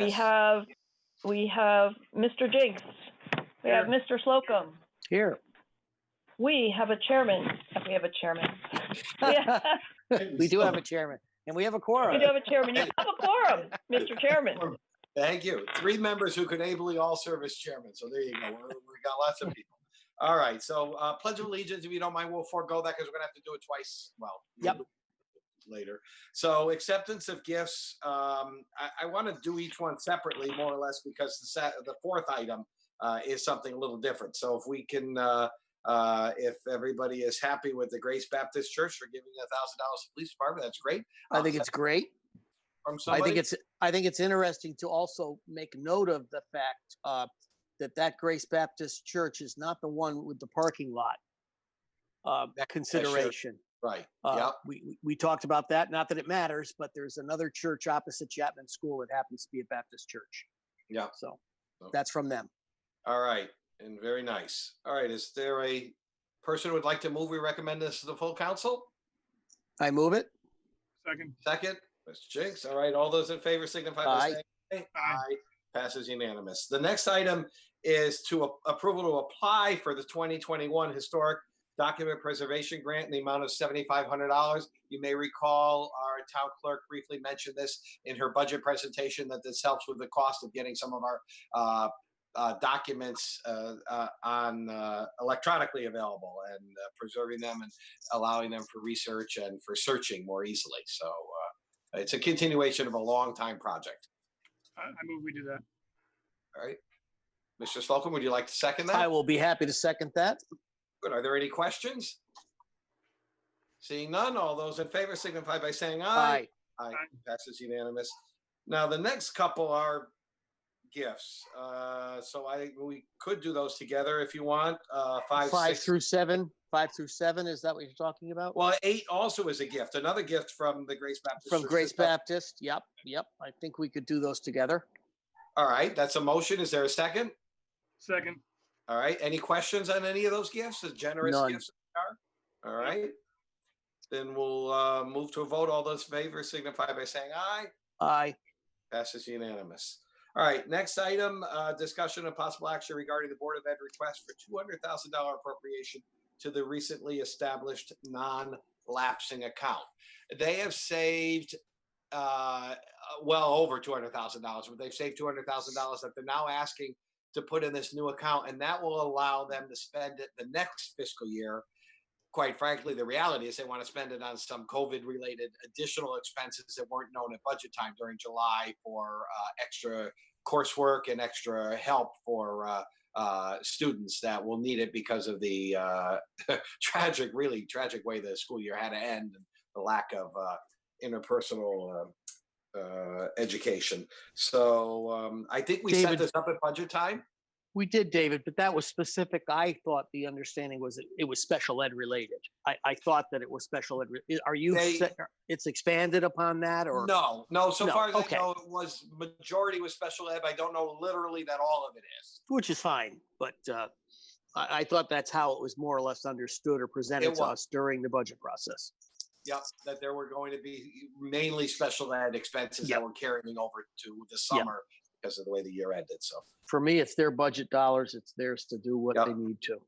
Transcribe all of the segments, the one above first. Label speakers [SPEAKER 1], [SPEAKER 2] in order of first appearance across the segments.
[SPEAKER 1] We have Mr. Jinks. We have Mr. Slocum.
[SPEAKER 2] Here.
[SPEAKER 1] We have a chairman. We have a chairman.
[SPEAKER 2] We do have a chairman, and we have a quorum.
[SPEAKER 1] We do have a chairman. You have a quorum, Mr. Chairman.
[SPEAKER 3] Thank you. 3 members who could ably all serve as chairman. So there you go. We got lots of people. All right. So Pledge of Allegiance, if you don't mind, we'll forego that because we're going to have to do it twice. Well,
[SPEAKER 2] yep.
[SPEAKER 3] Later. So acceptance of gifts. I want to do each one separately, more or less, because the 4th item is something a little different. So if we can, if everybody is happy with the Grace Baptist Church for giving $1,000 to the police department, that's great.
[SPEAKER 2] I think it's great.
[SPEAKER 3] From somebody?
[SPEAKER 2] I think it's interesting to also make note of the fact that Grace Baptist Church is not the one with the parking lot consideration.
[SPEAKER 3] Right.
[SPEAKER 2] We talked about that. Not that it matters, but there's another church opposite Chapman School that happens to be a Baptist church.
[SPEAKER 3] Yeah.
[SPEAKER 2] So that's from them.
[SPEAKER 3] All right. And very nice. All right. Is there a person who would like to move? We recommend this to the full council.
[SPEAKER 2] I move it.
[SPEAKER 3] Second. Mr. Jinks. All right. All those in favor signify by saying aye.
[SPEAKER 4] Aye.
[SPEAKER 3] Passes unanimous. The next item is to approval to apply for the 2021 Historic Document Preservation Grant in the amount of $7,500. You may recall our town clerk briefly mentioned this in her budget presentation, that this helps with the cost of getting some of our documents on electronically available and preserving them and allowing them for research and for searching more easily. So it's a continuation of a long time project.
[SPEAKER 4] I move we do that.
[SPEAKER 3] All right. Mr. Slocum, would you like to second that?
[SPEAKER 2] I will be happy to second that.
[SPEAKER 3] Good. Are there any questions? Seeing none, all those in favor signify by saying aye. Aye. Passes unanimous. Now, the next couple are gifts. So we could do those together if you want. 5
[SPEAKER 2] through 7. 5 through 7, is that what you're talking about?
[SPEAKER 3] Well, 8 also is a gift. Another gift from the Grace Baptist.
[SPEAKER 2] From Grace Baptist. Yep. I think we could do those together.
[SPEAKER 3] All right. That's a motion. Is there a second?
[SPEAKER 4] Second.
[SPEAKER 3] All right. Any questions on any of those gifts? The generous gifts are? All right. Then we'll move to a vote. All those in favor signify by saying aye.
[SPEAKER 2] Aye.
[SPEAKER 3] Passes unanimous. All right. Next item, discussion of possible action regarding the Board of Ed request for $200,000 appropriation to the recently established non-lapsing account. They have saved well over $200,000, but they've saved $200,000 that they're now asking to put in this new account, and that will allow them to spend it the next fiscal year. Quite frankly, the reality is they want to spend it on some COVID-related additional expenses that weren't known at budget time during July for extra coursework and extra help for students that will need it because of the really tragic way the school year had to end and the lack of interpersonal education. So I think we set this up at budget time.
[SPEAKER 2] We did, David, but that was specific. I thought the understanding was that it was special ed related. I thought that it was special ed. Are you? It's expanded upon that, or
[SPEAKER 3] no? So far as I know, it was majority was special ed. I don't know literally that all of it is,
[SPEAKER 2] which is fine. But I thought that's how it was more or less understood or presented to us during the budget process.
[SPEAKER 3] Yep, that there were going to be mainly special ed expenses that were carrying over to the summer because of the way the year ended. So
[SPEAKER 2] for me, it's their budget dollars. It's theirs to do what they need to.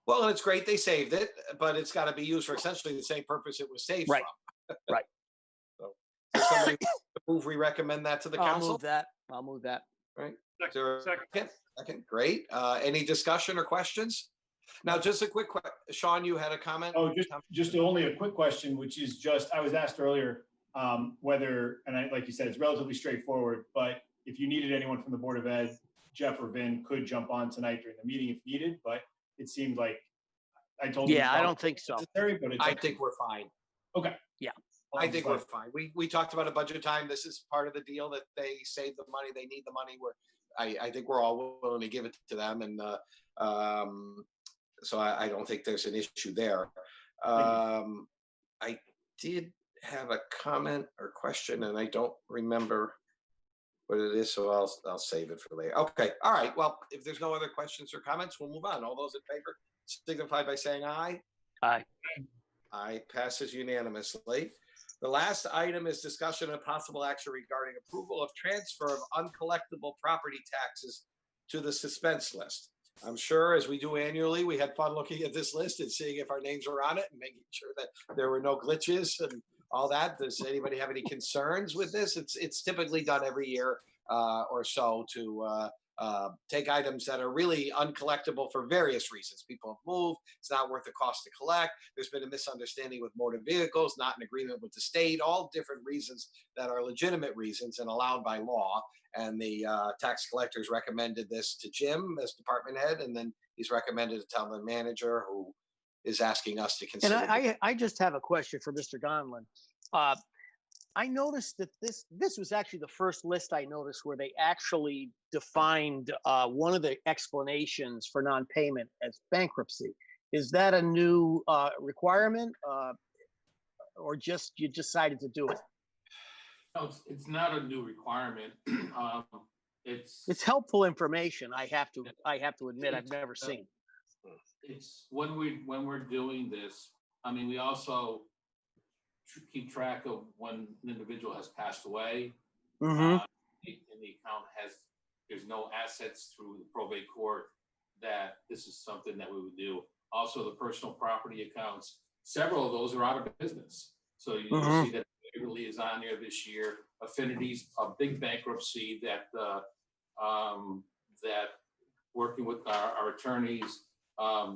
[SPEAKER 3] Well, and it's great they saved it, but it's got to be used for essentially the same purpose it was saved from.
[SPEAKER 2] Right.
[SPEAKER 3] So somebody move, we recommend that to the council.
[SPEAKER 2] I'll move that.
[SPEAKER 3] Right. Second. Great. Any discussion or questions? Now, just a quick question. Sean, you had a comment?
[SPEAKER 5] Oh, just only a quick question, which is I was asked earlier whether, and like you said, it's relatively straightforward, but if you needed anyone from the Board of Ed, Jeff or Vin could jump on tonight during the meeting if needed, but it seemed like I told him.
[SPEAKER 2] Yeah, I don't think so.
[SPEAKER 3] I think we're fine.
[SPEAKER 5] Okay.
[SPEAKER 2] Yeah.
[SPEAKER 3] I think we're fine. We talked about a budget time. This is part of the deal that they save the money. They need the money. I think we're all willing to give it to them. And so I don't think there's an issue there. I did have a comment or question, and I don't remember what it is, so I'll save it for later. Okay. All right. Well, if there's no other questions or comments, we'll move on. All those in favor signify by saying aye.
[SPEAKER 2] Aye.
[SPEAKER 3] Aye. Passes unanimously. The last item is discussion and possible action regarding approval of transfer of uncollectible property taxes to the suspense list. I'm sure, as we do annually, we had fun looking at this list and seeing if our names were on it and making sure that there were no glitches and all that. Does anybody have any concerns with this? It's typically done every year or so to take items that are really uncollectible for various reasons. People have moved, it's not worth the cost to collect. There's been a misunderstanding with motor vehicles, not in agreement with the state, all different reasons that are legitimate reasons and allowed by law. And the tax collectors recommended this to Jim as department head, and then he's recommended to tell the manager, who is asking us to
[SPEAKER 2] And
[SPEAKER 3] consider.
[SPEAKER 2] I just have a question for Mr. Donlin. I noticed that this was actually the first list I noticed where they actually defined one of the explanations for non-payment as bankruptcy. Is that a new requirement, or just you decided to do it?
[SPEAKER 6] No, it's not a new requirement.
[SPEAKER 2] It's helpful information. I have to admit, I've never seen.
[SPEAKER 6] It's when we're doing this. I mean, we also keep track of when an individual has passed away.
[SPEAKER 2] Mm-hmm.
[SPEAKER 6] And the account there's no assets through the probate court, that this is something that we would do. Also, the personal property accounts, several of those are out of business. So you'll see that Waverly is on there this year. Affinity's a big bankruptcy that that working with our attorneys,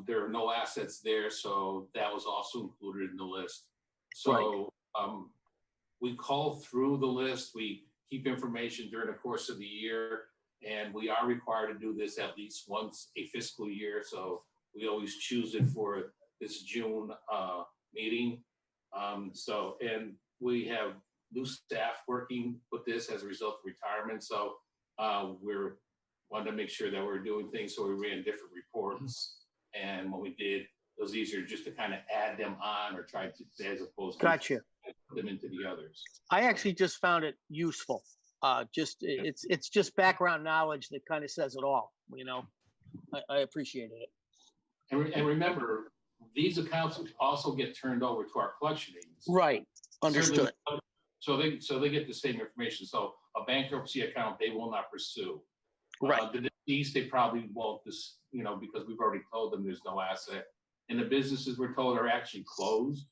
[SPEAKER 6] there are no assets there, so that was also included in the list. So we call through the list, we keep information during the course of the year, and we are required to do this at least once a fiscal year. So we always choose it for this June meeting. And we have new staff working with this as a result of retirement. So we're wanted to make sure that we're doing things. So we ran different reports. And when we did, it was easier just to kind of add them on or try to, as opposed to
[SPEAKER 2] Gotcha.
[SPEAKER 6] put them into the others.
[SPEAKER 2] I actually just found it useful. It's just background knowledge that kind of says it all. You know, I appreciated it.
[SPEAKER 6] And remember, these accounts also get turned over to our collection agents.
[SPEAKER 2] Right. Understood.
[SPEAKER 6] So they get the same information. So a bankruptcy account, they will not pursue.
[SPEAKER 2] Right.
[SPEAKER 6] The deceased, they probably won't, because we've already told them there's no asset. And the businesses we're told are actually closed.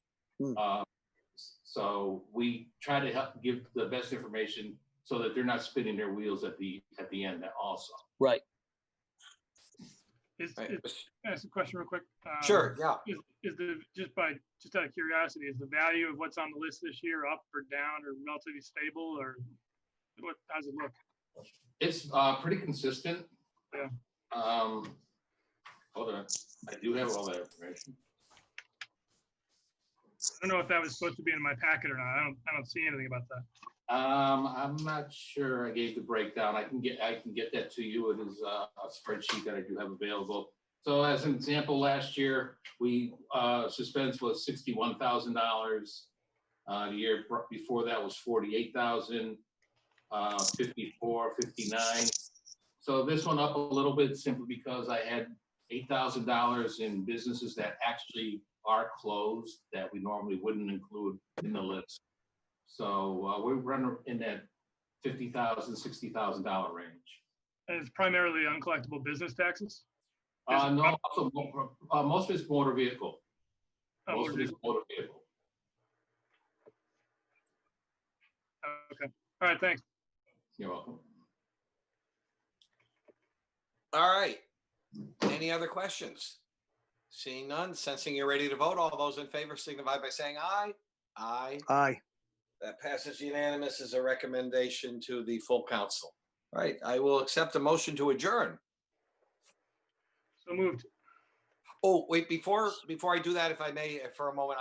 [SPEAKER 6] So we try to help give the best information so that they're not spinning their wheels at the end also.
[SPEAKER 2] Right.
[SPEAKER 4] Ask a question real quick.
[SPEAKER 3] Sure, yeah.
[SPEAKER 4] Just out of curiosity, is the value of what's on the list this year up or down or relatively stable, or how's it look?
[SPEAKER 6] It's pretty consistent.
[SPEAKER 4] Yeah.
[SPEAKER 6] Hold on, I do have all that information.
[SPEAKER 4] I don't know if that was supposed to be in my packet or not. I don't see anything about that.
[SPEAKER 6] I'm not sure I gave the breakdown. I can get that to you. It is a spreadsheet that I do have available. So as an example, last year we suspense was $61,000. The year before that was $48,000, 54, 59. So this one up a little bit simply because I had $8,000 in businesses that actually are closed that we normally wouldn't include in the list. So we run in that $50,000, $60,000 range.
[SPEAKER 4] And it's primarily uncollectible business taxes?
[SPEAKER 6] No, also, most of it's motor vehicle. Most of it's motor vehicle.
[SPEAKER 4] Okay. All right, thanks.
[SPEAKER 6] You're welcome.
[SPEAKER 3] All right. Any other questions? Seeing none, sensing you're ready to vote, all those in favor signify by saying aye. Aye.
[SPEAKER 2] Aye.
[SPEAKER 3] That passes unanimous as a recommendation to the full council. All right, I will accept a motion to adjourn.
[SPEAKER 4] So moved.
[SPEAKER 3] Oh, wait, before I do that, if I may, for a moment,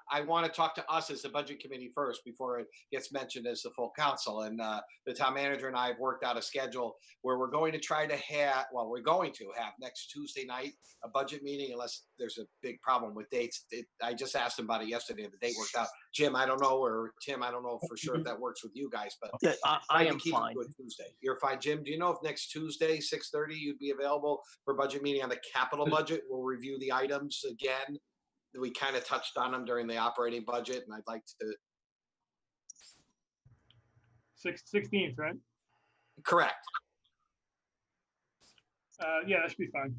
[SPEAKER 3] I want to talk to us as the budget committee first before it gets mentioned as the full council. And the town manager and I have worked out a schedule where we're going to have next Tuesday night a budget meeting, unless there's a big problem with dates. I just asked him about it yesterday and the date worked out. Jim, I don't know, or Tim, I don't know for sure if that works with you guys, but
[SPEAKER 2] Yeah, I am
[SPEAKER 3] keep
[SPEAKER 2] fine.
[SPEAKER 3] it to a Tuesday. You're fine. Jim, do you know if next Tuesday, 6:30, you'd be available for budget meeting on the capital budget? We'll review the items again. We kind of touched on them during the operating budget, and I'd like to
[SPEAKER 4] 16th, right?
[SPEAKER 3] Correct.
[SPEAKER 4] Yeah, that should be fine.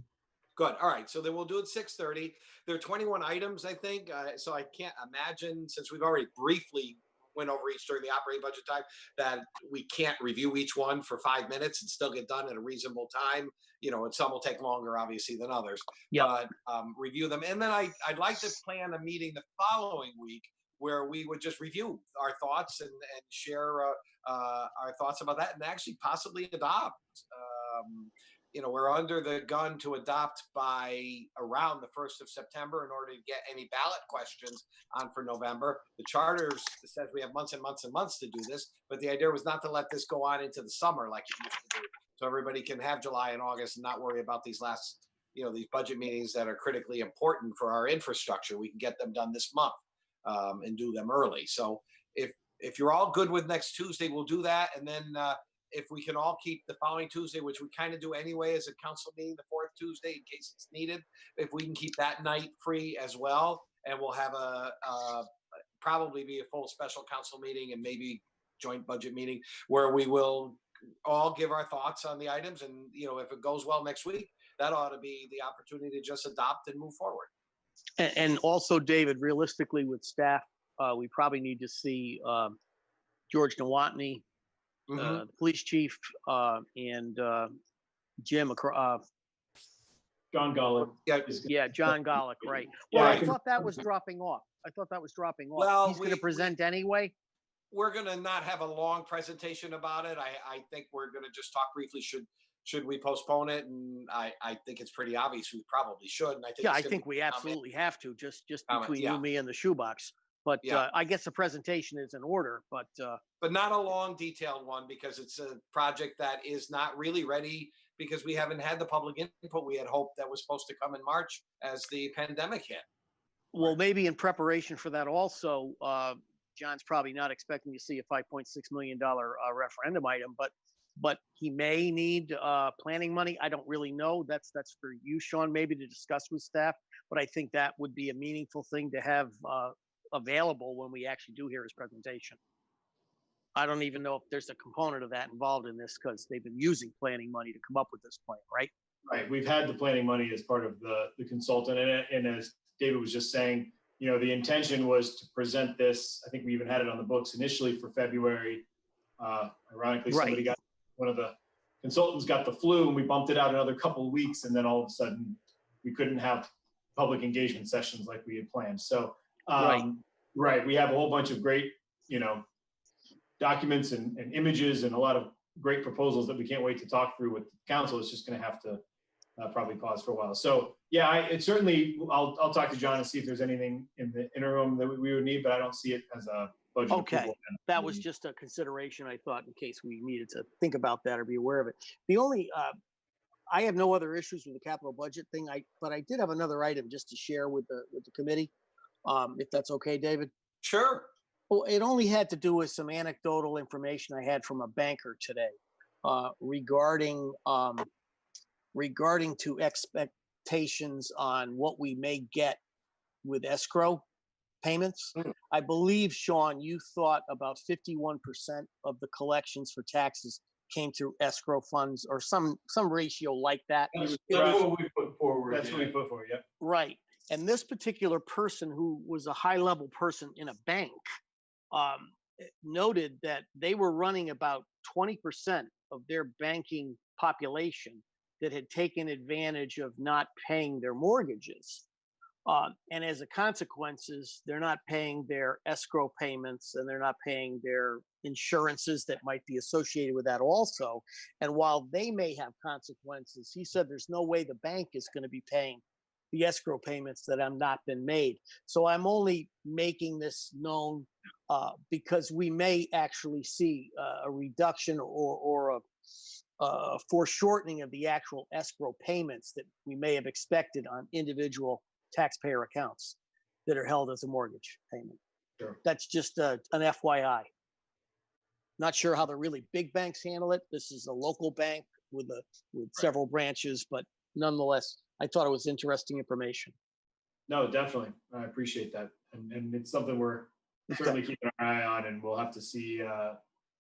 [SPEAKER 3] Good. All right. So then we'll do it 6:30. There are 21 items, I think. So I can't imagine, since we've already briefly went over each during the operating budget time, that we can't review each one for 5 minutes and still get done at a reasonable time. And some will take longer, obviously, than others.
[SPEAKER 2] Yep.
[SPEAKER 3] But review them. And then I'd like to plan a meeting the following week where we would just review our thoughts and share our thoughts about that and actually possibly adopt. We're under the gun to adopt by around the 1st of September in order to get any ballot questions on for November. The charter says we have months and months and months to do this, but the idea was not to let this go on into the summer like it used to do. So everybody can have July and August and not worry about these last, these budget meetings that are critically important for our infrastructure. We can get them done this month and do them early. So if you're all good with next Tuesday, we'll do that. And then if we can all keep the following Tuesday, which we kind of do anyway as a council meeting, the 4th Tuesday in case it's needed, if we can keep that night free as well, and we'll have probably be a full special council meeting and maybe joint budget meeting where we will all give our thoughts on the items. And, if it goes well next week, that ought to be the opportunity to just adopt and move forward.
[SPEAKER 2] And also, David, realistically with staff, we probably need to see George Nowotny, the police chief, and Jim,
[SPEAKER 5] John Gollick.
[SPEAKER 2] yeah, John Gollick, right.
[SPEAKER 5] Yeah,
[SPEAKER 2] Well, I thought that was dropping off.
[SPEAKER 3] Well,
[SPEAKER 2] he's going to present anyway.
[SPEAKER 3] We're going to not have a long presentation about it. I think we're going to just talk briefly. Should we postpone it? And I think it's pretty obvious we probably should. And
[SPEAKER 2] I think we absolutely have to, just between you, me, and the shoebox. But I guess the presentation is in order, but
[SPEAKER 3] not a long, detailed one, because it's a project that is not really ready because we haven't had the public input we had hoped that was supposed to come in March as the pandemic hit.
[SPEAKER 2] Well, maybe in preparation for that also, John's probably not expecting to see a $5.6 million referendum item, but he may need planning money. I don't really know. That's for you, Sean, maybe to discuss with staff. But I think that would be a meaningful thing to have available when we actually do hear his presentation. I don't even know if there's a component of that involved in this because they've been using planning money to come up with this plan, right?
[SPEAKER 5] Right. We've had the planning money as part of the consultant, and as David was just saying, the intention was to present this. I think we even had it on the books initially for February. Ironically, somebody got, one of the consultants got the flu, and we bumped it out another couple of weeks, and then all of a sudden we couldn't have public engagement sessions like we had planned. So right, we have a whole bunch of great, documents and images and a lot of great proposals that we can't wait to talk through with the council. It's just going to have to probably pause for a while. So yeah, I'll talk to John and see if there's anything in the interim that we would need, but I don't see it as a budget.
[SPEAKER 2] Okay, that was just a consideration, I thought, in case we needed to think about that or be aware of it. The only, I have no other issues with the capital budget thing, but I did have another item just to share with the committee, if that's okay, David.
[SPEAKER 3] Sure.
[SPEAKER 2] Well, it only had to do with some anecdotal information I had from a banker today regarding to expectations on what we may get with escrow payments. I believe, Sean, you thought about 51% of the collections for taxes came through escrow funds or some ratio like that.
[SPEAKER 5] That's what we put forward. That's what we put forward. Yep.
[SPEAKER 2] Right. And this particular person, who was a high-level person in a bank, noted that they were running about 20% of their banking population that had taken advantage of not paying their mortgages. And as a consequences, they're not paying their escrow payments and they're not paying their insurances that might be associated with that also. And while they may have consequences, he said there's no way the bank is going to be paying the escrow payments that have not been made. So I'm only making this known because we may actually see a reduction or a foreshortening of the actual escrow payments that we may have expected on individual taxpayer accounts that are held as a mortgage payment.
[SPEAKER 5] Sure.
[SPEAKER 2] That's just an FYI. Not sure how the really big banks handle it. This is a local bank with several branches, but nonetheless, I thought it was interesting information.
[SPEAKER 5] No, definitely. I appreciate that. And it's something we're certainly keeping our eye on, and we'll have to see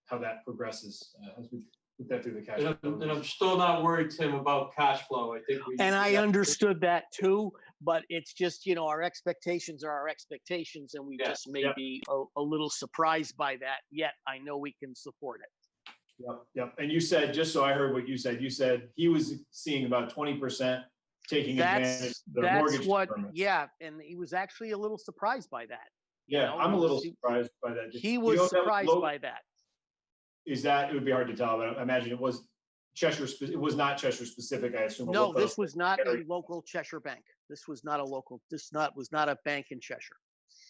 [SPEAKER 5] how that progresses as we put that through the cash.
[SPEAKER 7] And I'm still not worried, Tim, about cash flow. I think we.
[SPEAKER 2] And I understood that too, but it's just, you know, our expectations are our expectations, and we
[SPEAKER 7] Yeah,
[SPEAKER 2] just may
[SPEAKER 5] yep.
[SPEAKER 2] be a little surprised by that, yet I know we can support it.
[SPEAKER 5] Yep. And you said, just so I heard what you said he was seeing about 20% taking advantage of the
[SPEAKER 2] That's
[SPEAKER 5] mortgage
[SPEAKER 2] what,
[SPEAKER 5] deferments.
[SPEAKER 2] yeah, and he was actually a little surprised by that. you
[SPEAKER 5] Yeah,
[SPEAKER 2] know,
[SPEAKER 5] I'm a little
[SPEAKER 2] he-
[SPEAKER 5] surprised by that.
[SPEAKER 2] He
[SPEAKER 5] Do you
[SPEAKER 2] was
[SPEAKER 5] know if that
[SPEAKER 2] surprised
[SPEAKER 5] low-
[SPEAKER 2] by that.
[SPEAKER 5] Is that, it would be hard to tell, but I imagine it was Cheshire, it was not Cheshire specific, I assume. a
[SPEAKER 2] No,
[SPEAKER 5] local-
[SPEAKER 2] this was not a
[SPEAKER 5] area.
[SPEAKER 2] local Cheshire bank. This was not a local, was not a bank in Cheshire.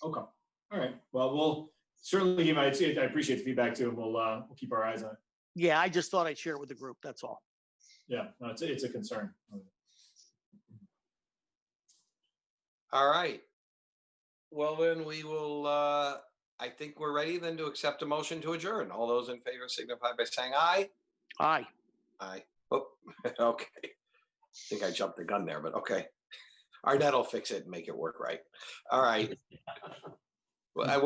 [SPEAKER 5] Okay, all right. Well, we'll certainly give, I appreciate the feedback too, and we'll keep our eyes on it.
[SPEAKER 2] Yeah, I just thought I'd share it with the group, that's all.
[SPEAKER 5] Yeah, no, it's a concern.
[SPEAKER 3] All right. Well, then we will, I think we're ready then to accept a motion to adjourn. All those in favor signify by saying aye.
[SPEAKER 2] Aye.
[SPEAKER 3] Aye. Oh, okay. I think I jumped the gun there, but okay. Arnett will fix it and make it work right. All right. Well, I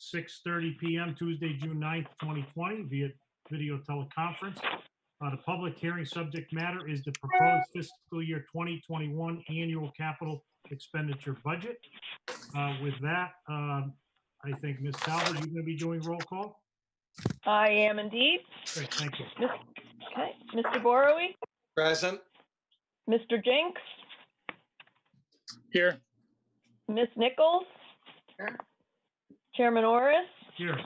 [SPEAKER 8] 6:30 PM, Tuesday, June 9th, 2020, via video teleconference. The public hearing subject matter is the proposed fiscal year 2021 annual capital expenditure budget. With that, I think Ms. Talbot, you're going to be doing roll call?
[SPEAKER 1] I am indeed.
[SPEAKER 8] Great, thank you.
[SPEAKER 1] Okay, Mr. Borrowy,
[SPEAKER 3] Present.
[SPEAKER 1] Mr. Jinks,
[SPEAKER 4] Here.
[SPEAKER 1] Ms. Nichols, Chairman Orris,
[SPEAKER 8] Here.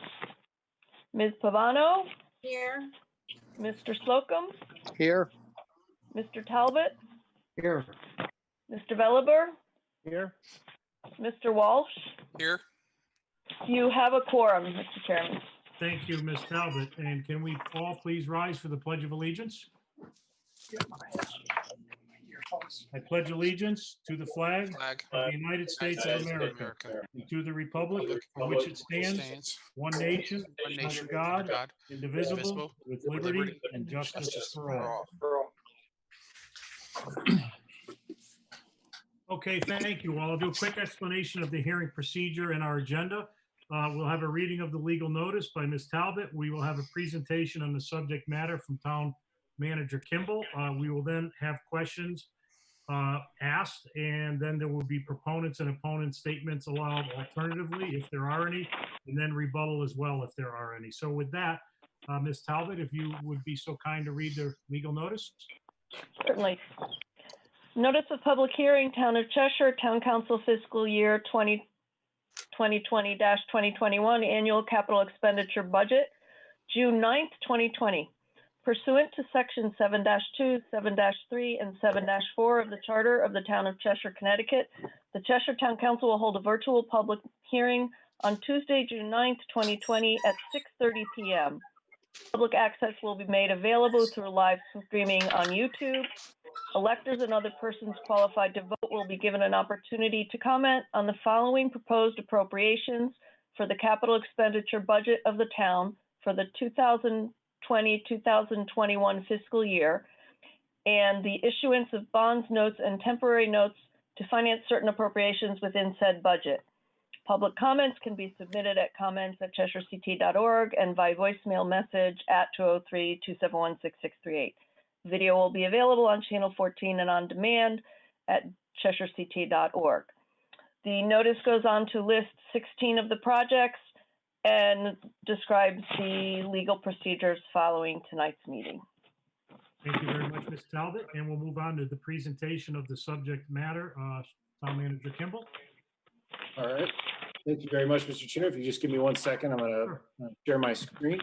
[SPEAKER 1] Ms. Pavano,
[SPEAKER 9] Here.
[SPEAKER 1] Mr. Slocum,
[SPEAKER 2] Here.
[SPEAKER 1] Mr. Talbot,
[SPEAKER 2] Here.
[SPEAKER 1] Mr. Velaber,
[SPEAKER 2] Here.
[SPEAKER 1] Mr. Walsh.
[SPEAKER 10] Here.
[SPEAKER 1] You have a quorum, Mr. Chairman.
[SPEAKER 8] Thank you, Ms. Talbot. And can we all please rise for the Pledge of Allegiance? I pledge allegiance to the flag
[SPEAKER 10] Flag.
[SPEAKER 8] of the United States of America and to the republic for which it stands, one nation, under God, indivisible, with liberty and justice for all. Okay, thank you. Well, I'll do a quick explanation of the hearing procedure and our agenda. We'll have a reading of the legal notice by Ms. Talbot. We will have a presentation on the subject matter from Town Manager Kimball. We will then have questions asked, and then there will be proponents and opponents statements allowed alternatively, if there are any, and then rebuttal as well, if there are any. So with that, Ms. Talbot, if you would be so kind to read the legal notice.
[SPEAKER 1] Certainly. Notice of public hearing, Town of Cheshire, Town Council fiscal year 2020-2021 annual capital expenditure budget, June 9th, 2020. Pursuant to section 7-2, 7-3, and 7-4 of the Charter of the Town of Cheshire, Connecticut, the Cheshire Town Council will hold a virtual public hearing on Tuesday, June 9th, 2020 at 6:30 PM. Public access will be made available through live streaming on YouTube. Electors and other persons qualified to vote will be given an opportunity to comment on the following proposed appropriations for the capital expenditure budget of the town for the 2020-2021 fiscal year, and the issuance of bonds, notes, and temporary notes to finance certain appropriations within said budget. Public comments can be submitted at comments@cheshirecT.org and by voicemail message at 203-271-6638. Video will be available on channel 14 and on demand at cheshirecT.org. The notice goes on to list 16 of the projects and describes the legal procedures following tonight's meeting.
[SPEAKER 8] Thank you very much, Ms. Talbot, and we'll move on to the presentation of the subject matter. Town Manager Kimball.
[SPEAKER 5] All right. Thank you very much, Mr. Chair. If you just give me 1 second, I'm going to share my screen.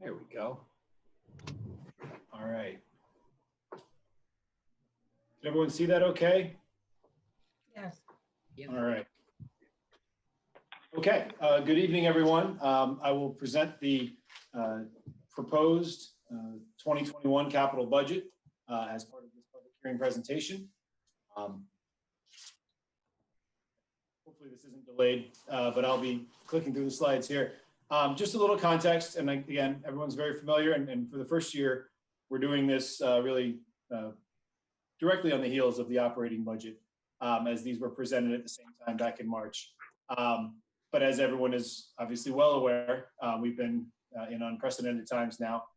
[SPEAKER 5] There we go. All right. Can everyone see that okay?
[SPEAKER 9] Yes.
[SPEAKER 5] All right. Okay, good evening, everyone. I will present the proposed 2021 capital budget as part of this public hearing presentation. Hopefully this isn't delayed, but I'll be clicking through the slides here. Just a little context, and again, everyone's very familiar, and for the first year, we're doing this really directly on the heels of the operating budget, as these were presented at the same time back in March. But as everyone is obviously well aware, we've been in unprecedented times now,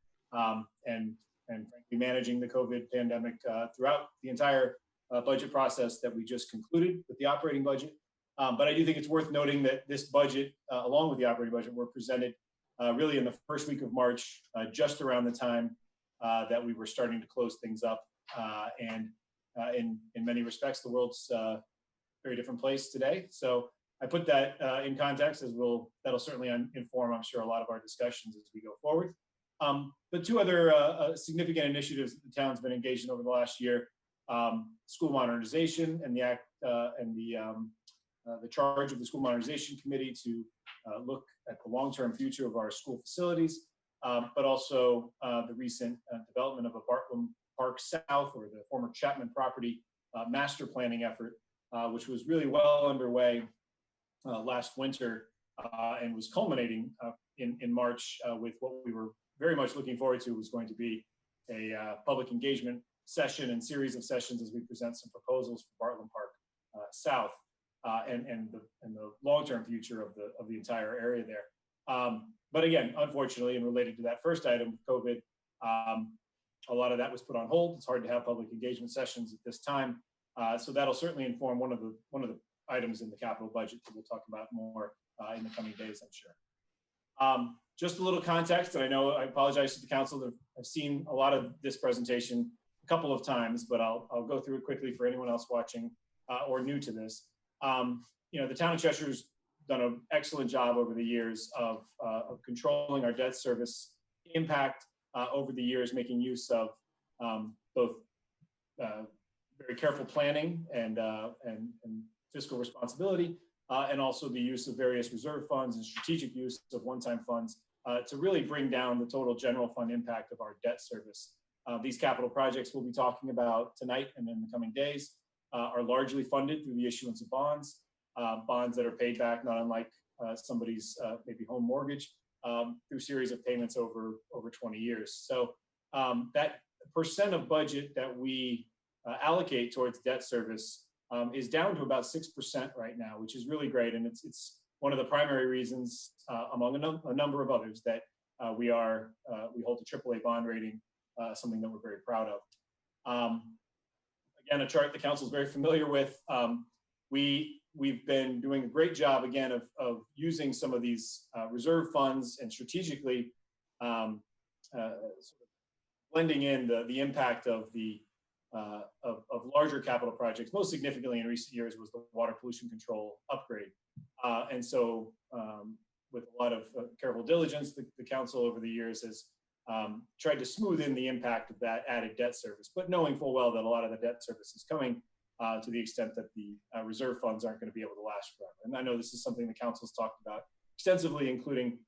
[SPEAKER 5] and frankly, managing the COVID pandemic throughout the entire budget process that we just concluded with the operating budget. But I do think it's worth noting that this budget, along with the operating budget, were presented really in the first week of March, just around the time that we were starting to close things up. And in many respects, the world's a very different place today. So I put that in context, as that'll certainly inform, I'm sure, a lot of our discussions as we go forward. But two other significant initiatives that the town's been engaged in over the last year: school modernization and the act and the charge of the School Modernization Committee to look at the long-term future of our school facilities, but also the recent development of a Bartlam Park South, or the former Chapman property, master planning effort, which was really well underway last winter, and was culminating in March with what we were very much looking forward to was going to be a public engagement session and series of sessions as we present some proposals for Bartland Park South and the long-term future of the entire area there. But again, unfortunately, and related to that first item, COVID, a lot of that was put on hold. It's hard to have public engagement sessions at this time. So that'll certainly inform one of the items in the capital budget that we'll talk about more in the coming days, I'm sure. Just a little context, and I apologize to the council that I've seen a lot of this presentation a couple of times, but I'll go through it quickly for anyone else watching or new to this. The town of Cheshire's done an excellent job over the years of controlling our debt service impact over the years, making use of both very careful planning and fiscal responsibility, and also the use of various reserve funds and strategic use of one-time funds to really bring down the total general fund impact of our debt service. These capital projects we'll be talking about tonight and in the coming days are largely funded through the issuance of bonds that are paid back, not unlike somebody's maybe home mortgage, through series of payments over 20 years. So that percent of budget that we allocate towards debt service is down to about 6% right now, which is really great. And it's one of the primary reasons, among a number of others, that we hold a AAA bond rating, something that we're very proud of. Again, a chart the council is very familiar with. We've been doing a great job, again, of using some of these reserve funds and strategically sort of blending in the impact of of larger capital projects. Most significantly in recent years was the water pollution control upgrade. And so with a lot of careful diligence, the council over the years has tried to smooth in the impact of that added debt service, but knowing full well that a lot of the debt service is coming to the extent that the reserve funds aren't going to be able to last forever. And I know this is something the council's talked about extensively, including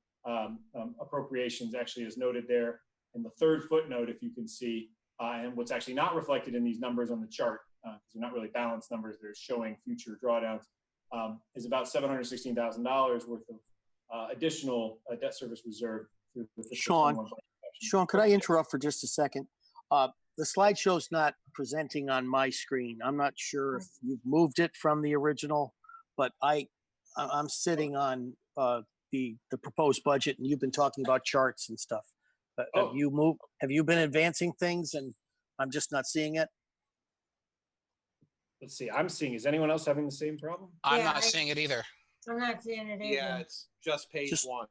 [SPEAKER 5] appropriations, actually as noted there in the third footnote, if you can see, and what's actually not reflected in these numbers on the chart, because they're not really balanced numbers, they're showing future drawdowns, is about $716,000 worth of additional debt service reserve.
[SPEAKER 2] Sean, could I interrupt for just a second? The slideshow's not presenting on my screen. I'm not sure if you've moved it from the original, but I'm sitting on the proposed budget, and you've been talking about charts and stuff. Have you moved? Have you been advancing things, and I'm just not seeing it?
[SPEAKER 5] Let's see. I'm seeing. Is anyone else having the same problem?
[SPEAKER 10] I'm not seeing it either.
[SPEAKER 9] I'm not seeing it either.
[SPEAKER 3] Yeah, it's just page one.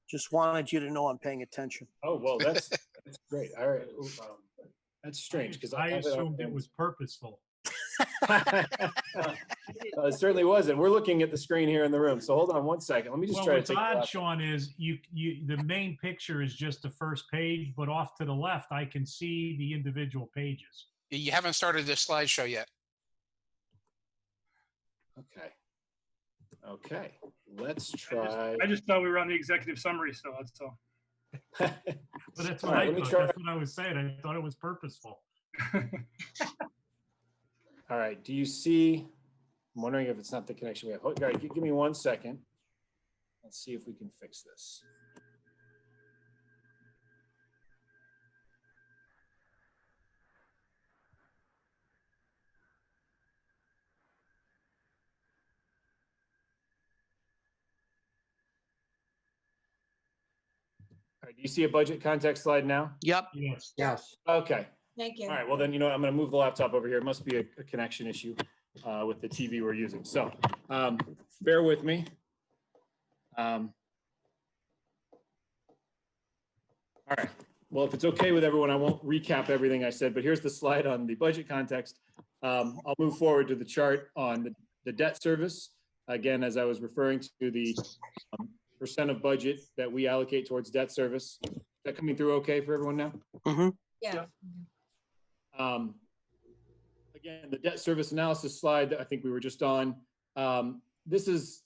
[SPEAKER 2] Just wanted you to know I'm paying attention.
[SPEAKER 5] Oh, well, that's great. All right. That's strange because
[SPEAKER 8] I assumed it was purposeful.
[SPEAKER 5] It certainly wasn't. We're looking at the screen here in the room. So hold on one second. Let me just try to take
[SPEAKER 8] what's odd, Sean, is the main picture is just the first page, but off to the left, I can see the individual pages.
[SPEAKER 10] You haven't started this slideshow yet.
[SPEAKER 5] Okay. Okay. Let's try.
[SPEAKER 4] I just thought we were on the executive summary, so that's all.
[SPEAKER 8] But that's what I thought. That's what I was saying. I thought it was purposeful.
[SPEAKER 5] All right. Do you see? I'm wondering if it's not the connection we have. All right, give me 1 second. Let's see if we can fix this. All right, do you see a budget context slide now?
[SPEAKER 2] Yep.
[SPEAKER 8] Yes.
[SPEAKER 2] Yes.
[SPEAKER 5] Okay.
[SPEAKER 9] Thank you.
[SPEAKER 5] All right. Well, then, I'm going to move the laptop over here. It must be a connection issue with the TV we're using. So bear with me. All right. Well, if it's okay with everyone, I won't recap everything I said, but here's the slide on the budget context. I'll move forward to the chart on the debt service. Again, as I was referring to the percent of budget that we allocate towards debt service. Is that coming through okay for everyone now?
[SPEAKER 2] Mm-hmm.
[SPEAKER 9] Yeah.
[SPEAKER 5] Again, the debt service analysis slide that I think we were just on. This is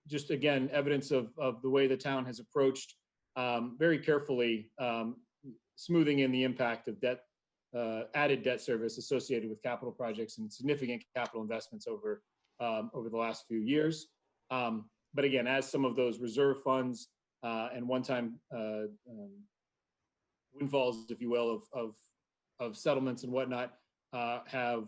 [SPEAKER 5] just, again, evidence of the way the town has approached very carefully smoothing in the impact of added debt service associated with capital projects and significant capital investments over the last few years. But again, as some of those reserve funds and one-time windfalls, if you will, of settlements and whatnot have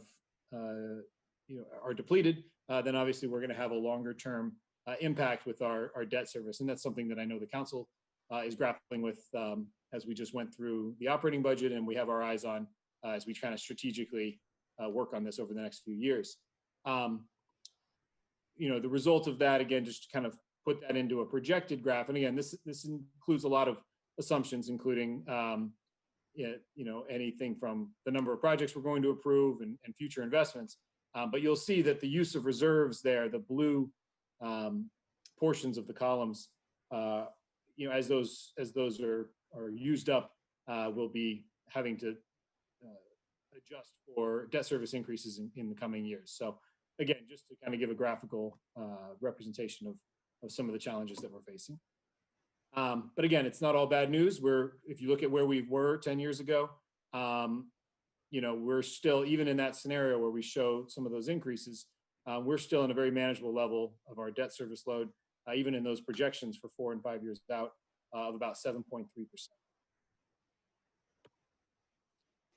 [SPEAKER 5] are depleted, then obviously we're going to have a longer-term impact with our debt service, and that's something that I know the council is grappling with as we just went through the operating budget, and we have our eyes on as we kind of strategically work on this over the next few years. The result of that, again, just to kind of put that into a projected graph, and again, this includes a lot of assumptions, including anything from the number of projects we're going to approve and future investments. But you'll see that the use of reserves there, the blue portions of the columns, as those are used up, we'll be having to adjust for debt service increases in the coming years. So again, just to kind of give a graphical representation of some of the challenges that we're facing. But again, it's not all bad news. If you look at where we were 10 years ago, we're still, even in that scenario where we show some of those increases, we're still in a very manageable level of our debt service load, even in those projections for 4 and 5 years out of about 7.3%.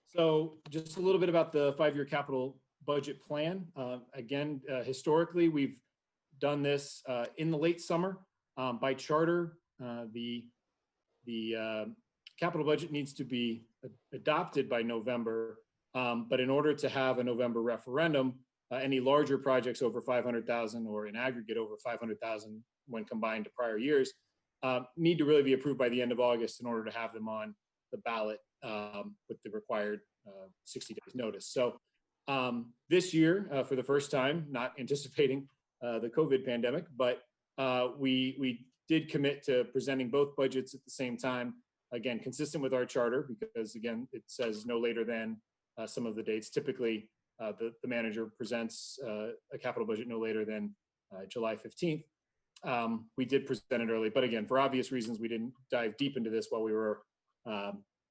[SPEAKER 5] So just a little bit about the 5-year capital budget plan. Again, historically, we've done this in the late summer. By charter, the capital budget needs to be adopted by November, but in order to have a November referendum, any larger projects over 500,000 or in aggregate over 500,000 when combined to prior years need to really be approved by the end of August in order to have them on the ballot with the required 60 days notice. So this year, for the first time, not anticipating the COVID pandemic, but we did commit to presenting both budgets at the same time, again, consistent with our charter, because again, it says no later than some of the dates. Typically, the manager presents a capital budget no later than July 15th. We did present it early, but again, for obvious reasons, we didn't dive deep into this while we were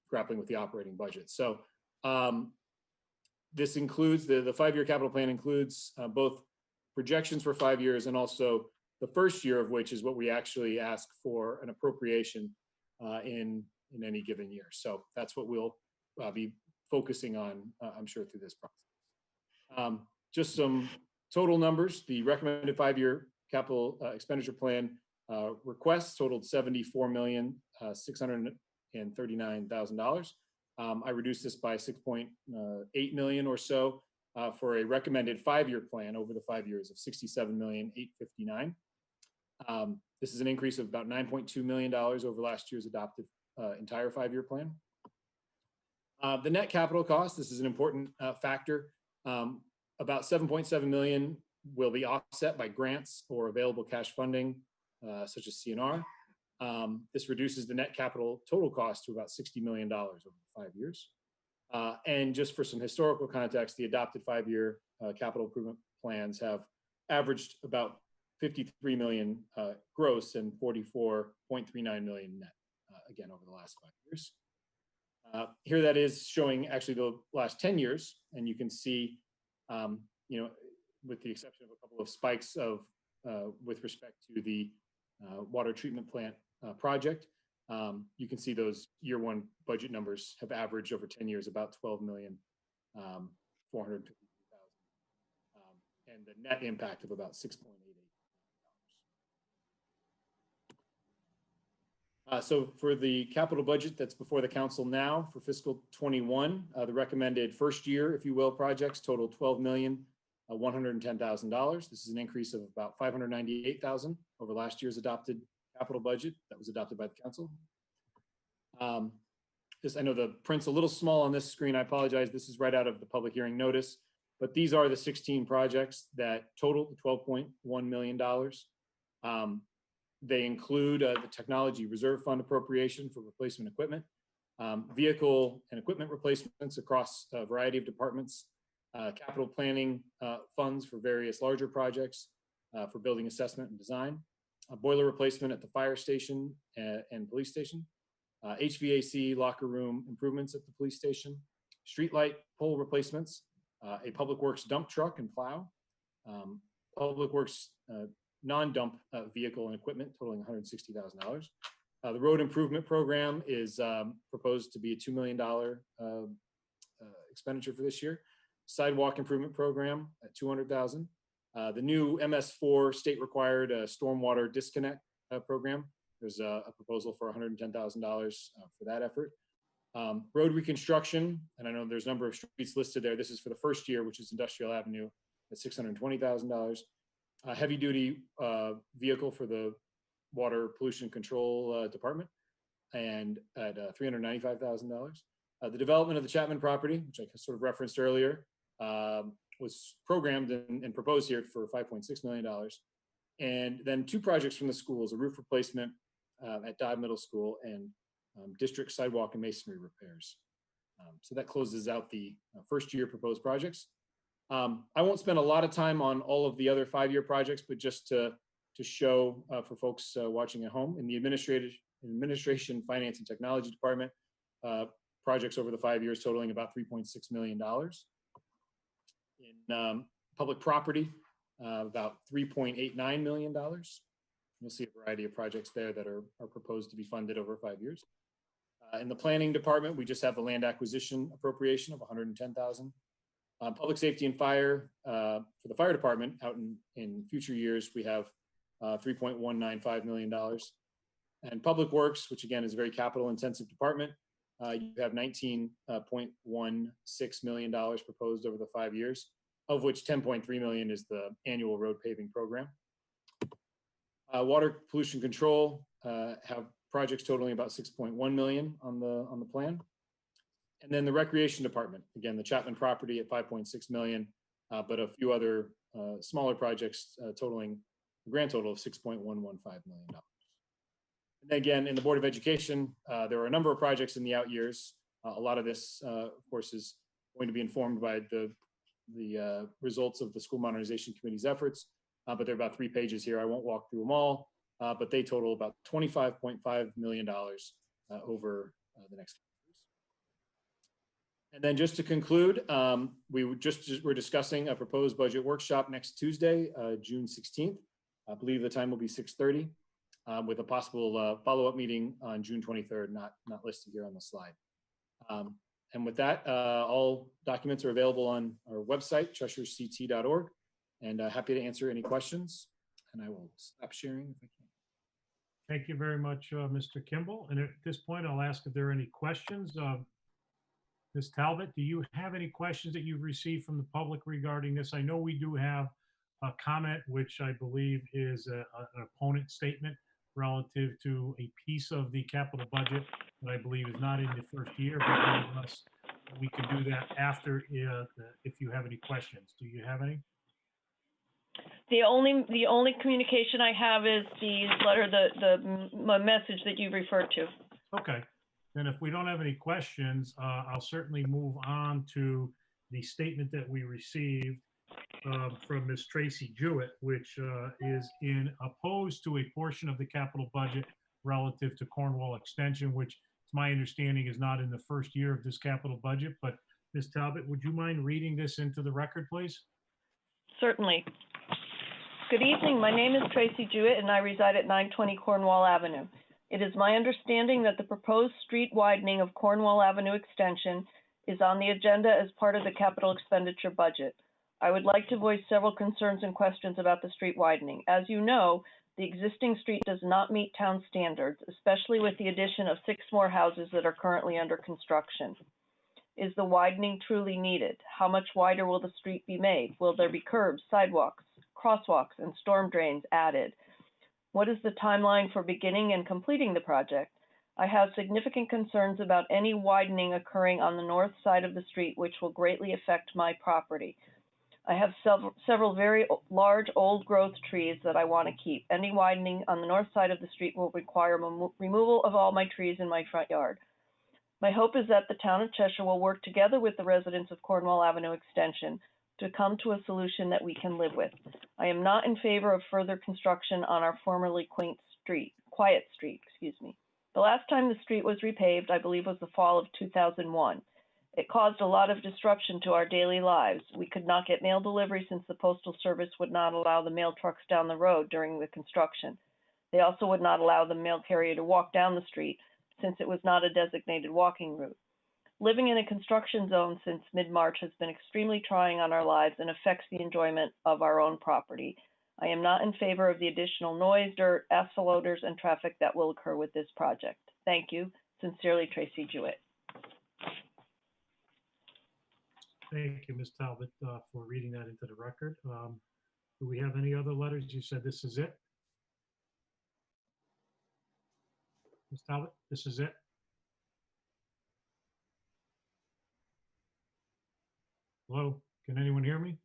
[SPEAKER 5] grappling with the operating budget. So this includes, the 5-year capital plan includes both projections for 5 years and also the first year of which is what we actually ask for an appropriation in any given year. So that's what we'll be focusing on, I'm sure, through this process. Just some total numbers. The recommended 5-year capital expenditure plan requests totaled $74,639,000. I reduced this by 6.8 million or so for a recommended 5-year plan over the 5 years of $67,859,000. This is an increase of about $9.2 million over last year's adopted entire 5-year plan. The net capital cost, this is an important factor. About 7.7 million will be offset by grants or available cash funding, such as CNR. This reduces the net capital total cost to about $60 million over 5 years. And just for some historical context, the adopted 5-year capital improvement plans have averaged about 53 million gross and 44.39 million net, again, over the last 5 years. Here that is showing actually the last 10 years, and you can see, with the exception of a couple of spikes with respect to the water treatment plant project, you can see those year one budget numbers have averaged over 10 years about 12,450,000, and the net impact of about 6.88. So for the capital budget that's before the council now for fiscal 21, the recommended first year, if you will, projects total $12,110,000. This is an increase of about $598,000 over last year's adopted capital budget that was adopted by the council. I know the print's a little small on this screen. I apologize. This is right out of the public hearing notice, but these are the 16 projects that total $12.1 million. They include the Technology Reserve Fund appropriation for replacement equipment, vehicle and equipment replacements across a variety of departments, capital planning funds for various larger projects for building assessment and design, a boiler replacement at the fire station and police station, HVAC locker room improvements at the police station, streetlight pole replacements, a public works dump truck and plow, public works non-dump vehicle and equipment totaling $160,000. The road improvement program is proposed to be a $2 million expenditure for this year. Sidewalk improvement program at $200,000. The new MS4 state required stormwater disconnect program. There's a proposal for $110,000 for that effort. Road reconstruction, and I know there's a number of streets listed there. This is for the first year, which is Industrial Avenue at $620,000. Heavy duty vehicle for the Water Pollution Control Department, and at $395,000. The development of the Chapman property, which I sort of referenced earlier, was programmed and proposed here for $5.6 million. And then 2 projects from the schools, a roof replacement at Dodd Middle School and district sidewalk and masonry repairs. So that closes out the first year proposed projects. I won't spend a lot of time on all of the other 5-year projects, but just to show for folks watching at home, in the administration, finance, and technology department, projects over the 5 years totaling about $3.6 million. In public property, about $3.89 million. You'll see a variety of projects there that are proposed to be funded over 5 years. In the planning department, we just have the land acquisition appropriation of $110,000. Public safety and fire, for the fire department, out in future years, we have $3.195 million. And public works, which again is a very capital intensive department, you have $19.16 million proposed over the 5 years, of which $10.3 million is the annual road paving program. Water pollution control have projects totaling about $6.1 million on the plan. And then the recreation department, again, the Chapman property at $5.6 million, but a few other smaller projects totaling a grand total of $6.115 million. And again, in the Board of Education, there are a number of projects in the out years. A lot of this, of course, is going to be informed by the results of the School Modernization Committee's efforts, but there are about 3 pages here. I won't walk through them all, but they total about $25.5 million over the next 5 years. And then just to conclude, we're discussing a proposed budget workshop next Tuesday, June 16th. I believe the time will be 6:30, with a possible follow-up meeting on June 23rd, not listed here on the slide. And with that, all documents are available on our website, CheshireCT.org, and happy to answer any questions. And I will stop sharing if I can.
[SPEAKER 8] Thank you very much, Mr. Kimball. And at this point, I'll ask if there are any questions. Ms. Talbot, do you have any questions that you've received from the public regarding this? I know we do have a comment, which I believe is an opponent statement relative to a piece of the capital budget that I believe is not in the first year, but nonetheless, we can do that after if you have any questions. Do you have any?
[SPEAKER 1] The only communication I have is the letter, the message that you referred to.
[SPEAKER 8] Okay. Then if we don't have any questions, I'll certainly move on to the statement that we received from Ms. Tracy Jewett, which is opposed to a portion of the capital budget relative to Cornwall Extension, which to my understanding is not in the first year of this capital budget. But Ms. Talbot, would you mind reading this into the record, please?
[SPEAKER 1] Certainly. Good evening. My name is Tracy Jewett, and I reside at 920 Cornwall Avenue. It is my understanding that the proposed street widening of Cornwall Avenue Extension is on the agenda as part of the capital expenditure budget. I would like to voice several concerns and questions about the street widening. As you know, the existing street does not meet town standards, especially with the addition of 6 more houses that are currently under construction. Is the widening truly needed? How much wider will the street be made? Will there be curbs, sidewalks, crosswalks, and storm drains added? What is the timeline for beginning and completing the project? I have significant concerns about any widening occurring on the north side of the street, which will greatly affect my property. I have several very large old growth trees that I want to keep. Any widening on the north side of the street will require removal of all my trees in my front yard. My hope is that the town of Cheshire will work together with the residents of Cornwall Avenue Extension to come to a solution that we can live with. I am not in favor of further construction on our formerly quiet street. The last time the street was repaved, I believe, was the fall of 2001. It caused a lot of disruption to our daily lives. We could not get mail delivery since the Postal Service would not allow the mail trucks down the road during the construction. They also would not allow the mail carrier to walk down the street since it was not a designated walking route. Living in a construction zone since mid-March has been extremely trying on our lives and affects the enjoyment of our own property. I am not in favor of the additional noise, dirt, asphalt odors, and traffic that will occur with this project. Thank you. Sincerely, Tracy Jewett.
[SPEAKER 8] Thank you, Ms. Talbot, for reading that into the record. Do we have any other letters? You said this is it? Ms. Talbot, this is it? Hello, can anyone hear me?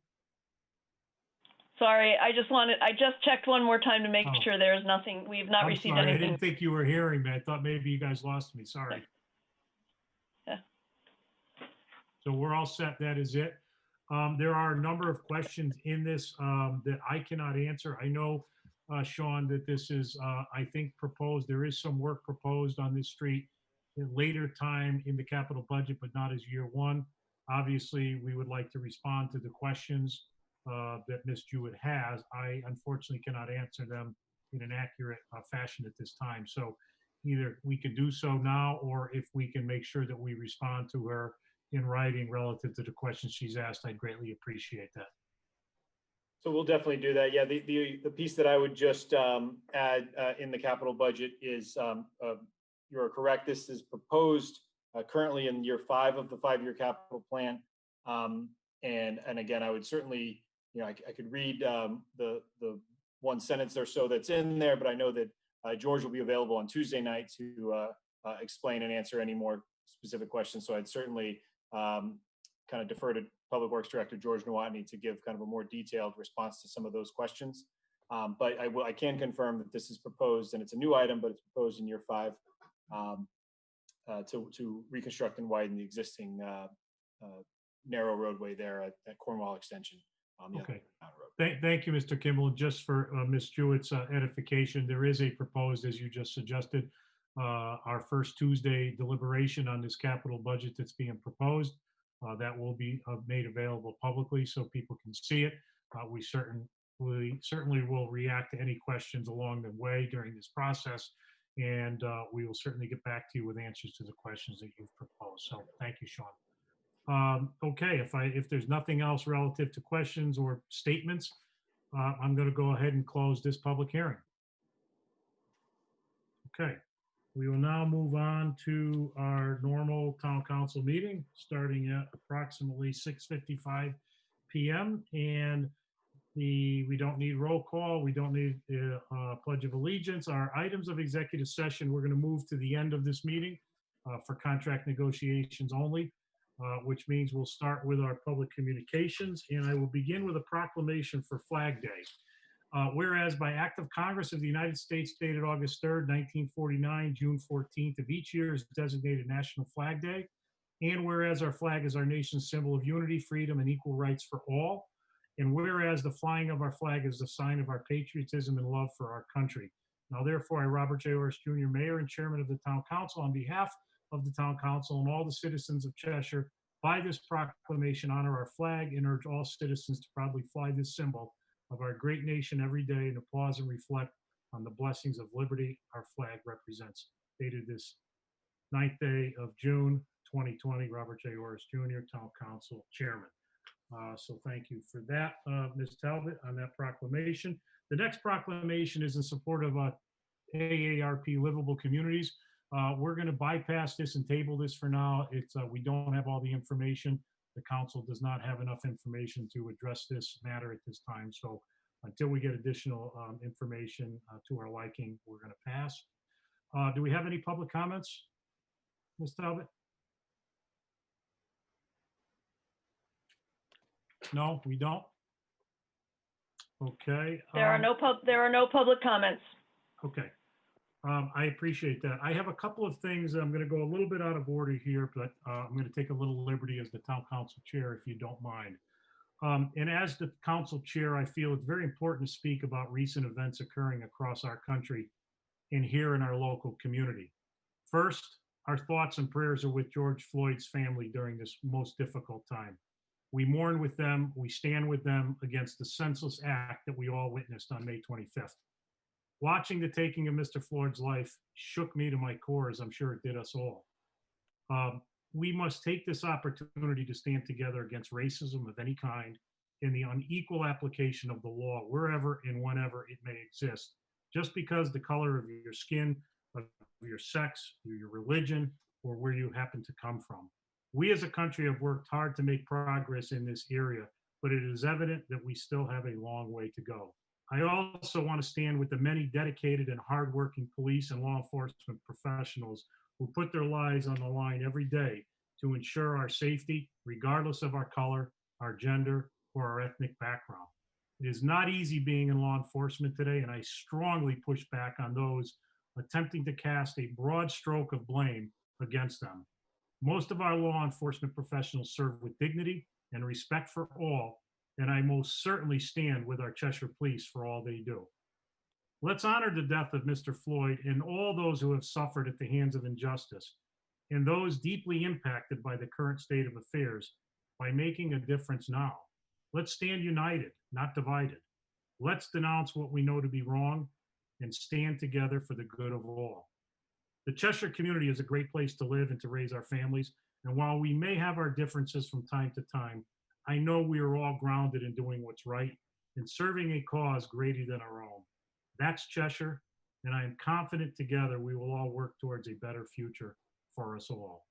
[SPEAKER 1] Sorry, I just checked one more time to make
[SPEAKER 8] Oh.
[SPEAKER 1] sure there's nothing, we've not
[SPEAKER 8] I'm
[SPEAKER 1] received
[SPEAKER 8] sorry, I
[SPEAKER 1] anything.
[SPEAKER 8] didn't think you were hearing me. I thought maybe you guys lost me. Sorry.
[SPEAKER 1] Yeah.
[SPEAKER 8] So we're all set. That is it. There are a number of questions in this that I cannot answer. I know, Sean, that this is, I think, proposed. There is some work proposed on this street at later time in the capital budget, but not as year one. Obviously, we would like to respond to the questions that Ms. Jewett has. I unfortunately cannot answer them in an accurate fashion at this time. So either we can do so now, or if we can make sure that we respond to her in writing relative to the questions she's asked, I'd greatly appreciate that.
[SPEAKER 5] So we'll definitely do that. Yeah, the piece that I would just add in the capital budget is you're correct. This is proposed currently in year 5 of the 5-year capital plan. And again, I would certainly, I could read the one sentence or so that's in there, but I know that George will be available on Tuesday night to explain and answer any more specific questions. So I'd certainly kind of defer to Public Works Director George Nowotny to give kind of a more detailed response to some of those questions. But I can confirm that this is proposed, and it's a new item, but it's proposed in year 5 to reconstruct and widen the existing narrow roadway there at Cornwall Extension. On the
[SPEAKER 8] Okay.
[SPEAKER 5] other road.
[SPEAKER 8] Thank you, Mr. Kimball. Just for Ms. Jewett's edification, there is a proposed, as you just suggested, our first Tuesday deliberation on this capital budget that's being proposed. That will be made available publicly so people can see it. We certainly will react to any questions along the way during this process, and we will certainly get back to you with answers to the questions that you've proposed. So thank you, Sean. Okay, if there's nothing else relative to questions or statements, I'm going to go ahead and close this public hearing. Okay, we will now move on to our normal town council meeting, starting at approximately 6:55 p.m. And we don't need roll call. We don't need pledge of allegiance. Our items of executive session, we're going to move to the end of this meeting for contract negotiations only. Which means we'll start with our public communications, and I will begin with a proclamation for Flag Day. Whereas by act of Congress of the United States dated August 3rd, 1949, June 14th of each year is designated National Flag Day, and whereas our flag is our nation's symbol of unity, freedom, and equal rights for all, and whereas the flying of our flag is a sign of our patriotism and love for our country. Now therefore, I, Robert J. Orris Jr., Mayor and Chairman of the Town Council, on behalf of the Town Council and all the citizens of Cheshire, by this proclamation, honor our flag and urge all citizens to proudly fly this symbol of our great nation every day and pause and reflect on the blessings of liberty our flag represents. Dated this 9th day of June, 2020, Robert J. Orris Jr., Town Council Chairman. So thank you for that, Ms. Talbot, on that proclamation. The next proclamation is in support of AARP Livable Communities. We're going to bypass this and table this for now. We don't have all the information. The council does not have enough information to address this matter at this time. So until we get additional information to our liking, we're going to pass. Do we have any public comments, Ms. Talbot? No, we don't. Okay.
[SPEAKER 1] There are no public comments.
[SPEAKER 8] Okay. I appreciate that. I have a couple of things. I'm going to go a little bit out of order here, but I'm going to take a little liberty as the town council chair, if you don't mind. And as the council chair, I feel it's very important to speak about recent events occurring across our country and here in our local community. First, Our thoughts and prayers are with George Floyd's family during this most difficult time. We mourn with them. We stand with them against the senseless act that we all witnessed on May 25th. Watching the taking of Mr. Floyd's life shook me to my core, as I'm sure it did us all. We must take this opportunity to stand together against racism of any kind and the unequal application of the law wherever and whenever it may exist, just because the color of your skin, of your sex, your religion, or where you happen to come from. We as a country have worked hard to make progress in this area, but it is evident that we still have a long way to go. I also want to stand with the many dedicated and hardworking police and law enforcement professionals who put their lives on the line every day to ensure our safety, regardless of our color, our gender, or our ethnic background. It is not easy being in law enforcement today, and I strongly push back on those attempting to cast a broad stroke of blame against them. Most of our law enforcement professionals serve with dignity and respect for all, and I most certainly stand with our Cheshire Police for all they do. Let's honor the death of Mr. Floyd and all those who have suffered at the hands of injustice, and those deeply impacted by the current state of affairs by making a difference now. Let's stand united, not divided. Let's denounce what we know to be wrong and stand together for the good of all. The Cheshire community is a great place to live and to raise our families, and while we may have our differences from time to time, I know we are all grounded in doing what's right and serving a cause greater than our own. That's Cheshire, and I am confident together we will all work towards a better future for us all.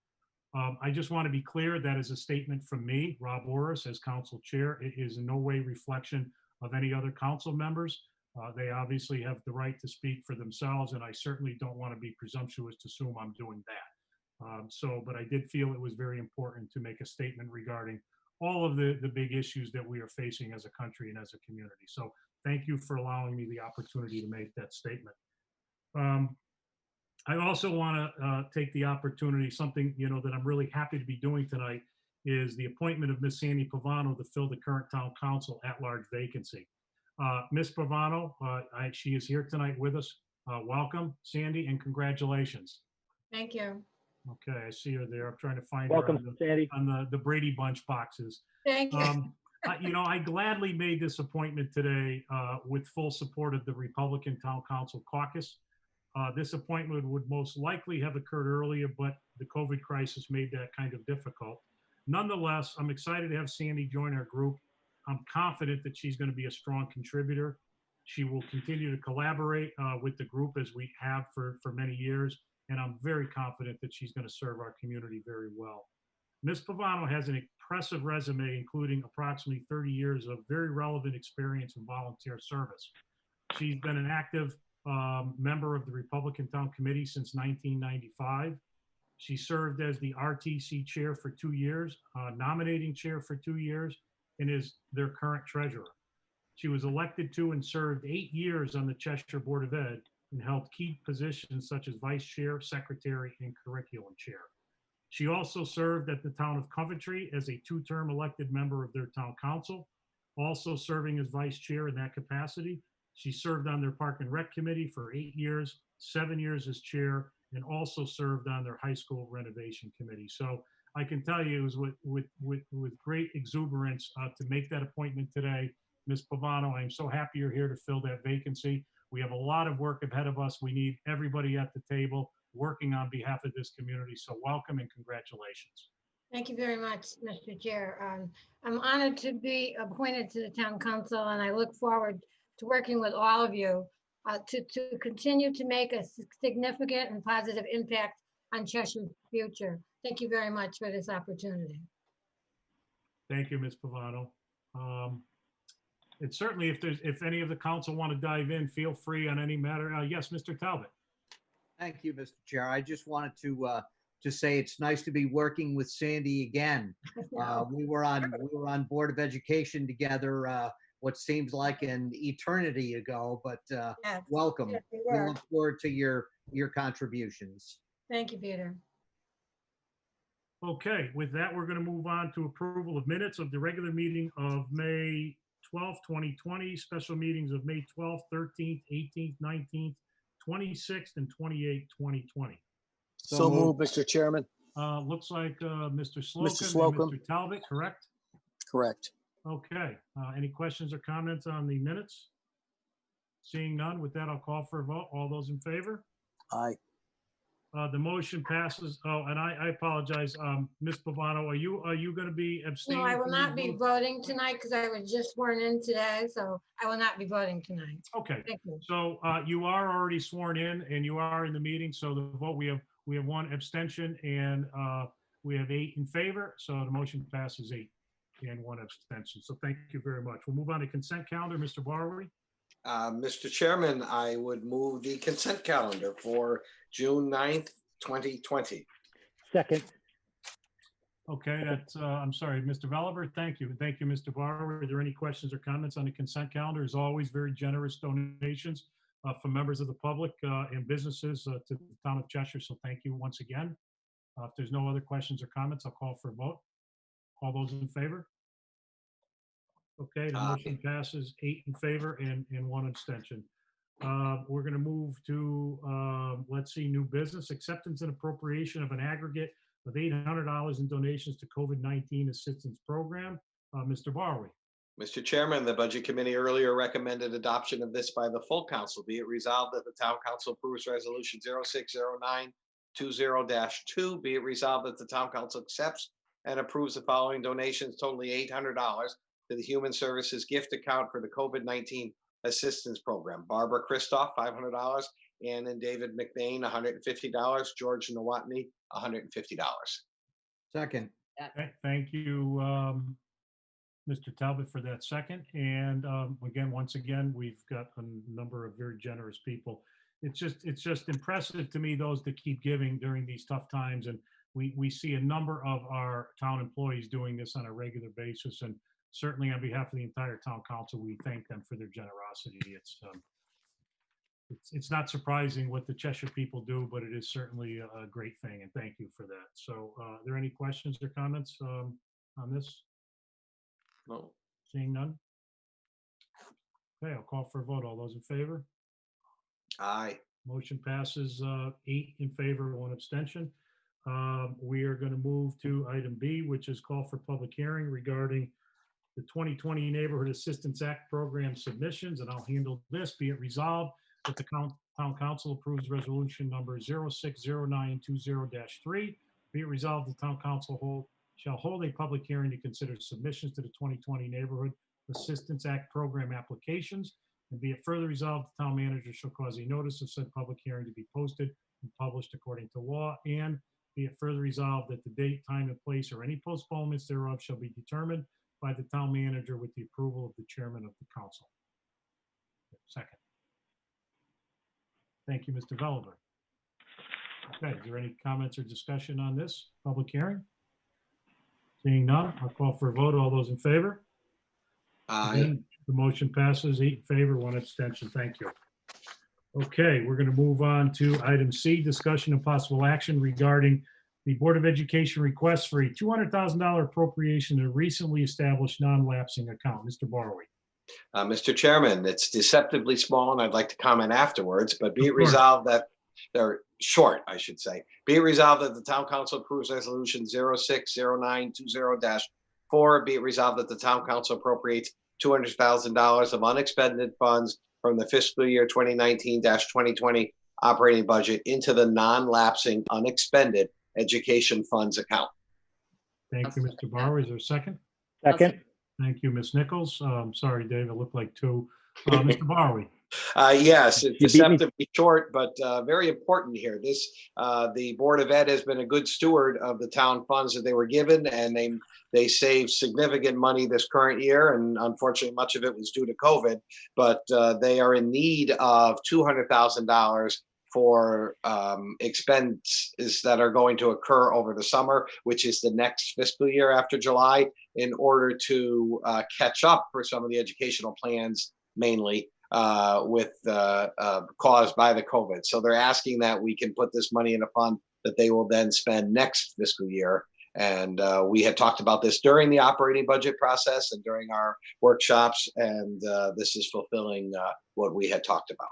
[SPEAKER 8] I just want to be clear, that is a statement from me, Rob Orris, as council chair. It is in no way reflection of any other council members. They obviously have the right to speak for themselves, and I certainly don't want to be presumptuous to assume I'm doing that. But I did feel it was very important to make a statement regarding all of the big issues that we are facing as a country and as a community. So thank you for allowing me the opportunity to make that statement. I also want to take the opportunity, something that I'm really happy to be doing tonight, is the appointment of Ms. Sandy Pavano to fill the current town council at-large vacancy. Ms. Pavano, she is here tonight with us. Welcome, Sandy, and congratulations.
[SPEAKER 9] Thank you.
[SPEAKER 8] Okay, I see her there. I'm trying to find
[SPEAKER 2] Welcome,
[SPEAKER 8] her
[SPEAKER 2] Sandy.
[SPEAKER 8] on the Brady Bunch boxes.
[SPEAKER 9] Thank you.
[SPEAKER 8] I gladly made this appointment today with full support of the Republican Town Council caucus. This appointment would most likely have occurred earlier, but the COVID crisis made that kind of difficult. Nonetheless, I'm excited to have Sandy join our group. I'm confident that she's going to be a strong contributor. She will continue to collaborate with the group as we have for many years, and I'm very confident that she's going to serve our community very well. Ms. Pavano has an impressive resume, including approximately 30 years of very relevant experience in volunteer service. She's been an active member of the Republican Town Committee since 1995. She served as the RTC chair for 2 years, nominating chair for 2 years, and is their current treasurer. She was elected to and served 8 years on the Cheshire Board of Ed and held key positions such as vice chair, secretary, and curriculum chair. She also served at the town of Coventry as a 2-term elected member of their town council, also serving as vice chair in that capacity. She served on their Park and Rec committee for 8 years, 7 years as chair, and also served on their high school renovation committee. So I can tell you it was with great exuberance to make that appointment today. Ms. Pavano, I'm so happy you're here to fill that vacancy. We have a lot of work ahead of us. We need everybody at the table working on behalf of this community. So welcome and congratulations.
[SPEAKER 9] Thank you very much, Mr. Chair. I'm honored to be appointed to the town council, and I look forward to working with all of you to continue to make a significant and positive impact on Cheshire's future. Thank you very much for this opportunity.
[SPEAKER 8] Thank you, Ms. Pavano. And certainly if any of the council want to dive in, feel free on any matter. Yes, Mr. Talbot.
[SPEAKER 11] Thank you, Mr. Chair. I just wanted to say it's nice to be working with Sandy again. We were on Board of Education together what seems like an eternity ago, but
[SPEAKER 9] Yes.
[SPEAKER 11] welcome.
[SPEAKER 9] Yes, we
[SPEAKER 11] We
[SPEAKER 9] were.
[SPEAKER 11] look forward to your contributions.
[SPEAKER 9] Thank you, Peter.
[SPEAKER 8] Okay, with that, we're going to move on to approval of minutes of the regular meeting of May 12th, 2020, special meetings of May 12th, 13th, 18th, 19th, 26th, and 28th, 2020.
[SPEAKER 2] So moved, Mr. Chairman.
[SPEAKER 8] Looks like Mr. Slocum and
[SPEAKER 2] Slocum.
[SPEAKER 8] Mr. Talbot, correct?
[SPEAKER 2] Correct.
[SPEAKER 8] Okay, any questions or comments on the minutes? Seeing none, with that, I'll call for a vote. All those in favor?
[SPEAKER 2] Aye.
[SPEAKER 8] The motion passes. Oh, and I apologize, Ms. Pavano, are you going to be abstaining?
[SPEAKER 9] No, I will
[SPEAKER 8] from
[SPEAKER 9] not
[SPEAKER 8] these
[SPEAKER 9] be
[SPEAKER 8] votes?
[SPEAKER 9] voting tonight because I was just sworn in today, so I will not be voting tonight.
[SPEAKER 8] Okay,
[SPEAKER 9] Thank you.
[SPEAKER 8] so you are already sworn in and you are in the meeting, so the vote, we have one abstention and we have 8 in favor, so the motion passes 8 and 1 abstention. So thank you very much. We'll move on to consent calendar, Mr. Barry.
[SPEAKER 3] Mr. Chairman, I would move the consent calendar for June 9th, 2020.
[SPEAKER 2] Second.
[SPEAKER 8] Okay, that's, I'm sorry, Mr. Veliver, thank you. Thank you, Mr. Barber. Are there any questions or comments on the consent calendar? As always, very generous donations from members of the public and businesses to the town of Cheshire, so thank you once again. If there's no other questions or comments, I'll call for a vote. All those in favor? Okay, the motion passes 8 in favor and 1 abstention. We're going to move to, let's see, new business, acceptance and appropriation of an aggregate of $800 in donations to COVID-19 assistance program. Mr. Barwi.
[SPEAKER 3] Mr. Chairman, the Budget Committee earlier recommended adoption of this by the full council. Be it resolved that the Town Council approves Resolution 060920-2. Be it resolved that the Town Council accepts and approves the following donations totaling $800 to the Human Services Gift Account for the COVID-19 Assistance Program. Barbara Christoph, $500. Ann and David McBain, $150. George Nowotny, $150.
[SPEAKER 11] Second.
[SPEAKER 8] Thank you, Mr. Talbot, for that second. And again, once again, we've got a number of very generous people. It's just impressive to me, those that keep giving during these tough times. And we see a number of our town employees doing this on a regular basis. And certainly on behalf of the entire town council, we thank them for their generosity. It's not surprising what the Cheshire people do, but it is certainly a great thing, and thank you for that. So are there any questions or comments on this?
[SPEAKER 3] No.
[SPEAKER 8] Seeing none? Okay, I'll call for a vote. All those in favor?
[SPEAKER 3] Aye.
[SPEAKER 8] Motion passes 8 in favor, 1 abstention. We are going to move to item B, which is call for public hearing regarding the 2020 Neighborhood Assistance Act program submissions, and I'll handle this. Be it resolved that the town council approves resolution number 060920-3. Be it resolved the town council shall hold a public hearing to consider submissions to the 2020 Neighborhood Assistance Act program applications. And be it further resolved, the town manager shall cause a notice of said public hearing to be posted and published according to law. And be it further resolved that the date, time, and place, or any postponements thereof shall be determined by the town manager with the approval of the chairman of the council. Second. Thank you, Mr. Veliver. Okay, is there any comments or discussion on this public hearing? Seeing none, I'll call for a vote. All those in favor?
[SPEAKER 3] Aye.
[SPEAKER 8] Again, the motion passes 8 in favor, 1 abstention. Thank you. Okay, we're going to move on to item C, discussion and possible action regarding the Board of Education request for a $200,000 appropriation to a recently established non-lapsing account. Mr. Barwi.
[SPEAKER 3] Mr. Chairman, it's deceptively small, and I'd like to comment afterwards, but be it
[SPEAKER 8] Of course.
[SPEAKER 3] resolved that, they're short, I should say. Be it resolved that the Town Council approves Resolution 060920-4. Be it resolved that the Town Council appropriates $200,000 of unexpended funds from the fiscal year 2019-2020 operating budget into the non-lapsing unexpended education funds account.
[SPEAKER 8] Thank you, Mr. Barwi. Is there a second?
[SPEAKER 2] Second.
[SPEAKER 8] Thank you, Ms. Nichols. Sorry, Dave, it looked like 2. Mr. Barwi.
[SPEAKER 3] Yes, it's
[SPEAKER 2] You beat me.
[SPEAKER 3] deceptively short, but very important here. The Board of Ed has been a good steward of the town funds that they were given, and they saved significant money this current year, and unfortunately, much of it was due to COVID, but they are in need of $200,000 for expenses that are going to occur over the summer, which is the next fiscal year after July, in order to catch up for some of the educational plans, mainly with caused by the COVID. So they're asking that we can put this money in a fund that they will then spend next fiscal year. And we had talked about this during the operating budget process and during our workshops, and this is fulfilling what we had talked about.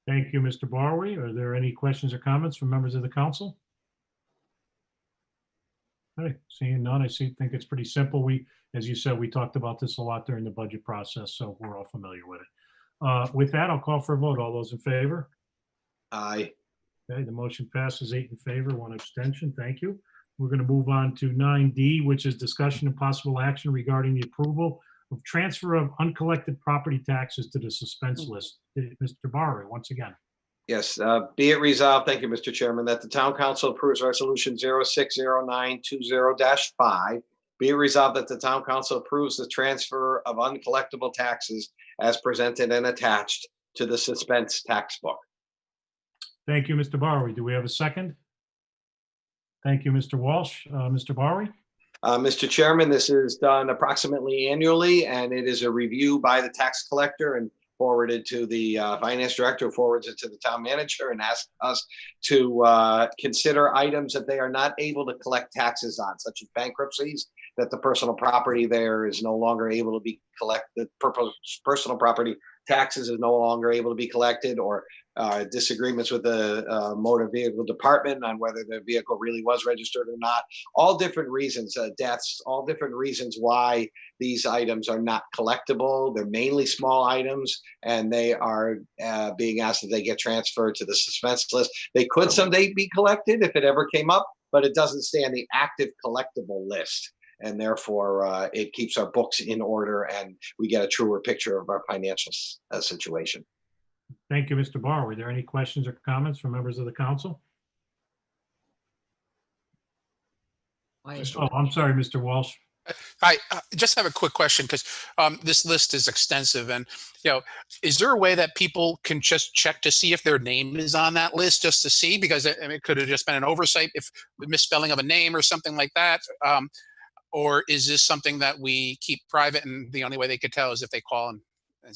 [SPEAKER 8] Thank you, Mr. Barwe. Are there any questions or comments from members of the council? Okay, seeing none, think it's pretty simple. As you said, we talked about this a lot during the budget process, so we're all familiar with it. With that, I'll call for a vote. All those in favor?
[SPEAKER 3] Aye.
[SPEAKER 8] Okay, the motion passes 8 in favor, 1 abstention. Thank you. We're going to move on to 9D, which is discussion and possible action regarding the approval of transfer of uncollected property taxes to the suspense list. Mr. Barre, once again.
[SPEAKER 3] Yes, be it resolved, thank you, Mr. Chairman, that the town council approves resolution 060920-5. Be it resolved that the town council approves the transfer of uncollectible taxes as presented and attached to the suspense tax book.
[SPEAKER 8] Thank you, Mr. Barre. Do we have a second? Thank you, Mr. Walsh. Mr. Barre?
[SPEAKER 3] Mr. Chairman, this is done approximately annually, and it is a review by the tax collector and forwarded to the finance director, who forwards it to the town manager and asks us to consider items that they are not able to collect taxes on, such as bankruptcies, that the personal property there is no longer able to be collected, personal property taxes is no longer able to be collected, or disagreements with the motor vehicle department on whether the vehicle really was registered or not. All different reasons, deaths, all different reasons why these items are not collectible. They're mainly small items, and they are being asked that they get transferred to the suspense list. They could someday be collected if it ever came up, but it doesn't stay on the active collectible list. And therefore, it keeps our books in order, and we get a truer picture of our financial situation.
[SPEAKER 8] Thank you, Mr. Barr. Were there any questions or comments from members of the council? Oh, I'm sorry, Mr. Walsh.
[SPEAKER 10] I just have a quick question, because this list is extensive, and is there a way that people can just check to see if their name is on that list, just to see? Because it could have just been an oversight, if the misspelling of a name or something like that. Or is this something that we keep private, and the only way they could tell is if they call and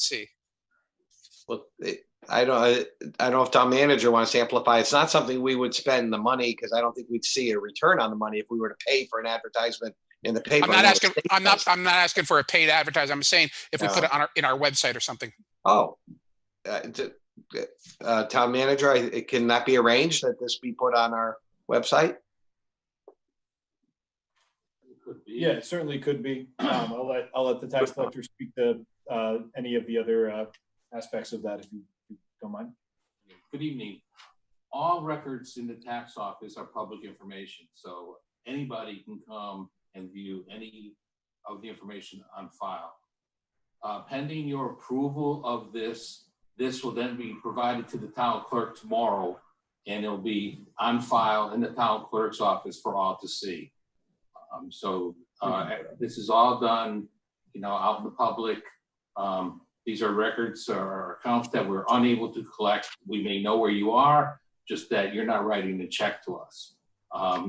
[SPEAKER 10] see?
[SPEAKER 3] Well, I don't know if town manager wants to amplify. It's not something we would spend the money, because I don't think we'd see a return on the money if we were to pay for an advertisement in the paper.
[SPEAKER 10] I'm not asking for a paid advertisement. I'm saying if we put it on in our website or something.
[SPEAKER 3] Oh, town manager, it can that be arranged that this be put on our website?
[SPEAKER 5] Yeah, it certainly could be. I'll let the tax collector speak to any of the other aspects of that, if you don't mind.
[SPEAKER 6] Good evening. All records in the tax office are public information, so anybody can come and view any of the information on file. Pending your approval of this will then be provided to the town clerk tomorrow, and it'll be on file in the town clerk's office for all to see. This is all done, out in the public. These are records or accounts that we're unable to collect. We may know where you are, just that you're not writing the check to us.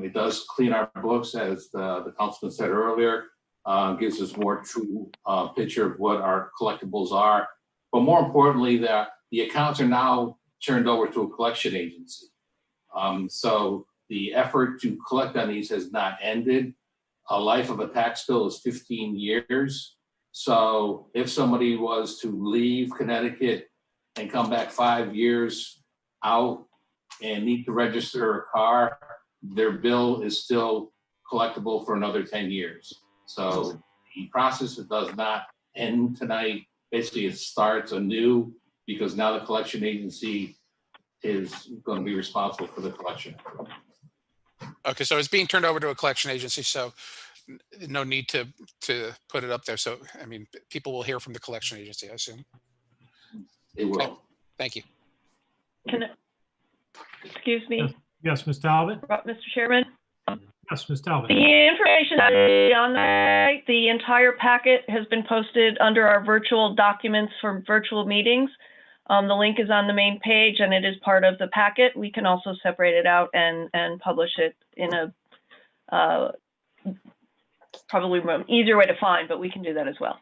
[SPEAKER 6] It does clean our books, as the councilman said earlier, gives us more true picture of what our collectibles are. But more importantly, that the accounts are now turned over to a collection agency. So the effort to collect on these has not ended. A life of a tax bill is 15 years. So if somebody was to leave Connecticut and come back 5 years out and need to register a car, their bill is still collectible for another 10 years. So the process does not end tonight. Basically, it starts anew, because now the collection agency is going to be responsible for the collection.
[SPEAKER 10] Okay, so it's being turned over to a collection agency, so no need to put it up there. So, I mean, people will hear from the collection agency, I assume.
[SPEAKER 6] It will.
[SPEAKER 10] Okay. Thank you.
[SPEAKER 1] Excuse me.
[SPEAKER 8] Yes, Ms. Talbot?
[SPEAKER 1] Mr. Chairman?
[SPEAKER 8] Yes, Ms. Talbot.
[SPEAKER 1] The information on the entire packet has been posted under our virtual documents for virtual meetings. The link is on the main page, and it is part of the packet. We can also separate it out and publish it in a probably easier way to find, but we can do that as well.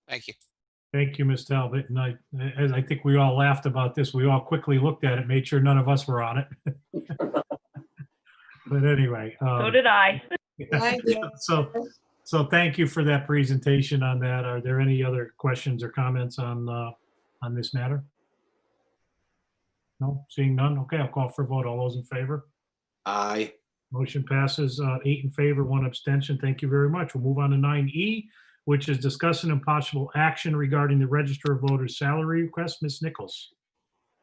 [SPEAKER 10] Thank you.
[SPEAKER 8] Thank you, Ms. Talbot. And I think we all laughed about this. We all quickly looked at it, made sure none of us were on it. But anyway.
[SPEAKER 1] So did I.
[SPEAKER 8] So thank you for that presentation on that. Are there any other questions or comments on this matter? No, seeing none. Okay, I'll call for a vote. All those in favor?
[SPEAKER 3] Aye.
[SPEAKER 8] Motion passes 8 in favor, 1 abstention. Thank you very much. We'll move on to 9E, which is discussing impossible action regarding the Register of Voters salary request. Ms. Nichols.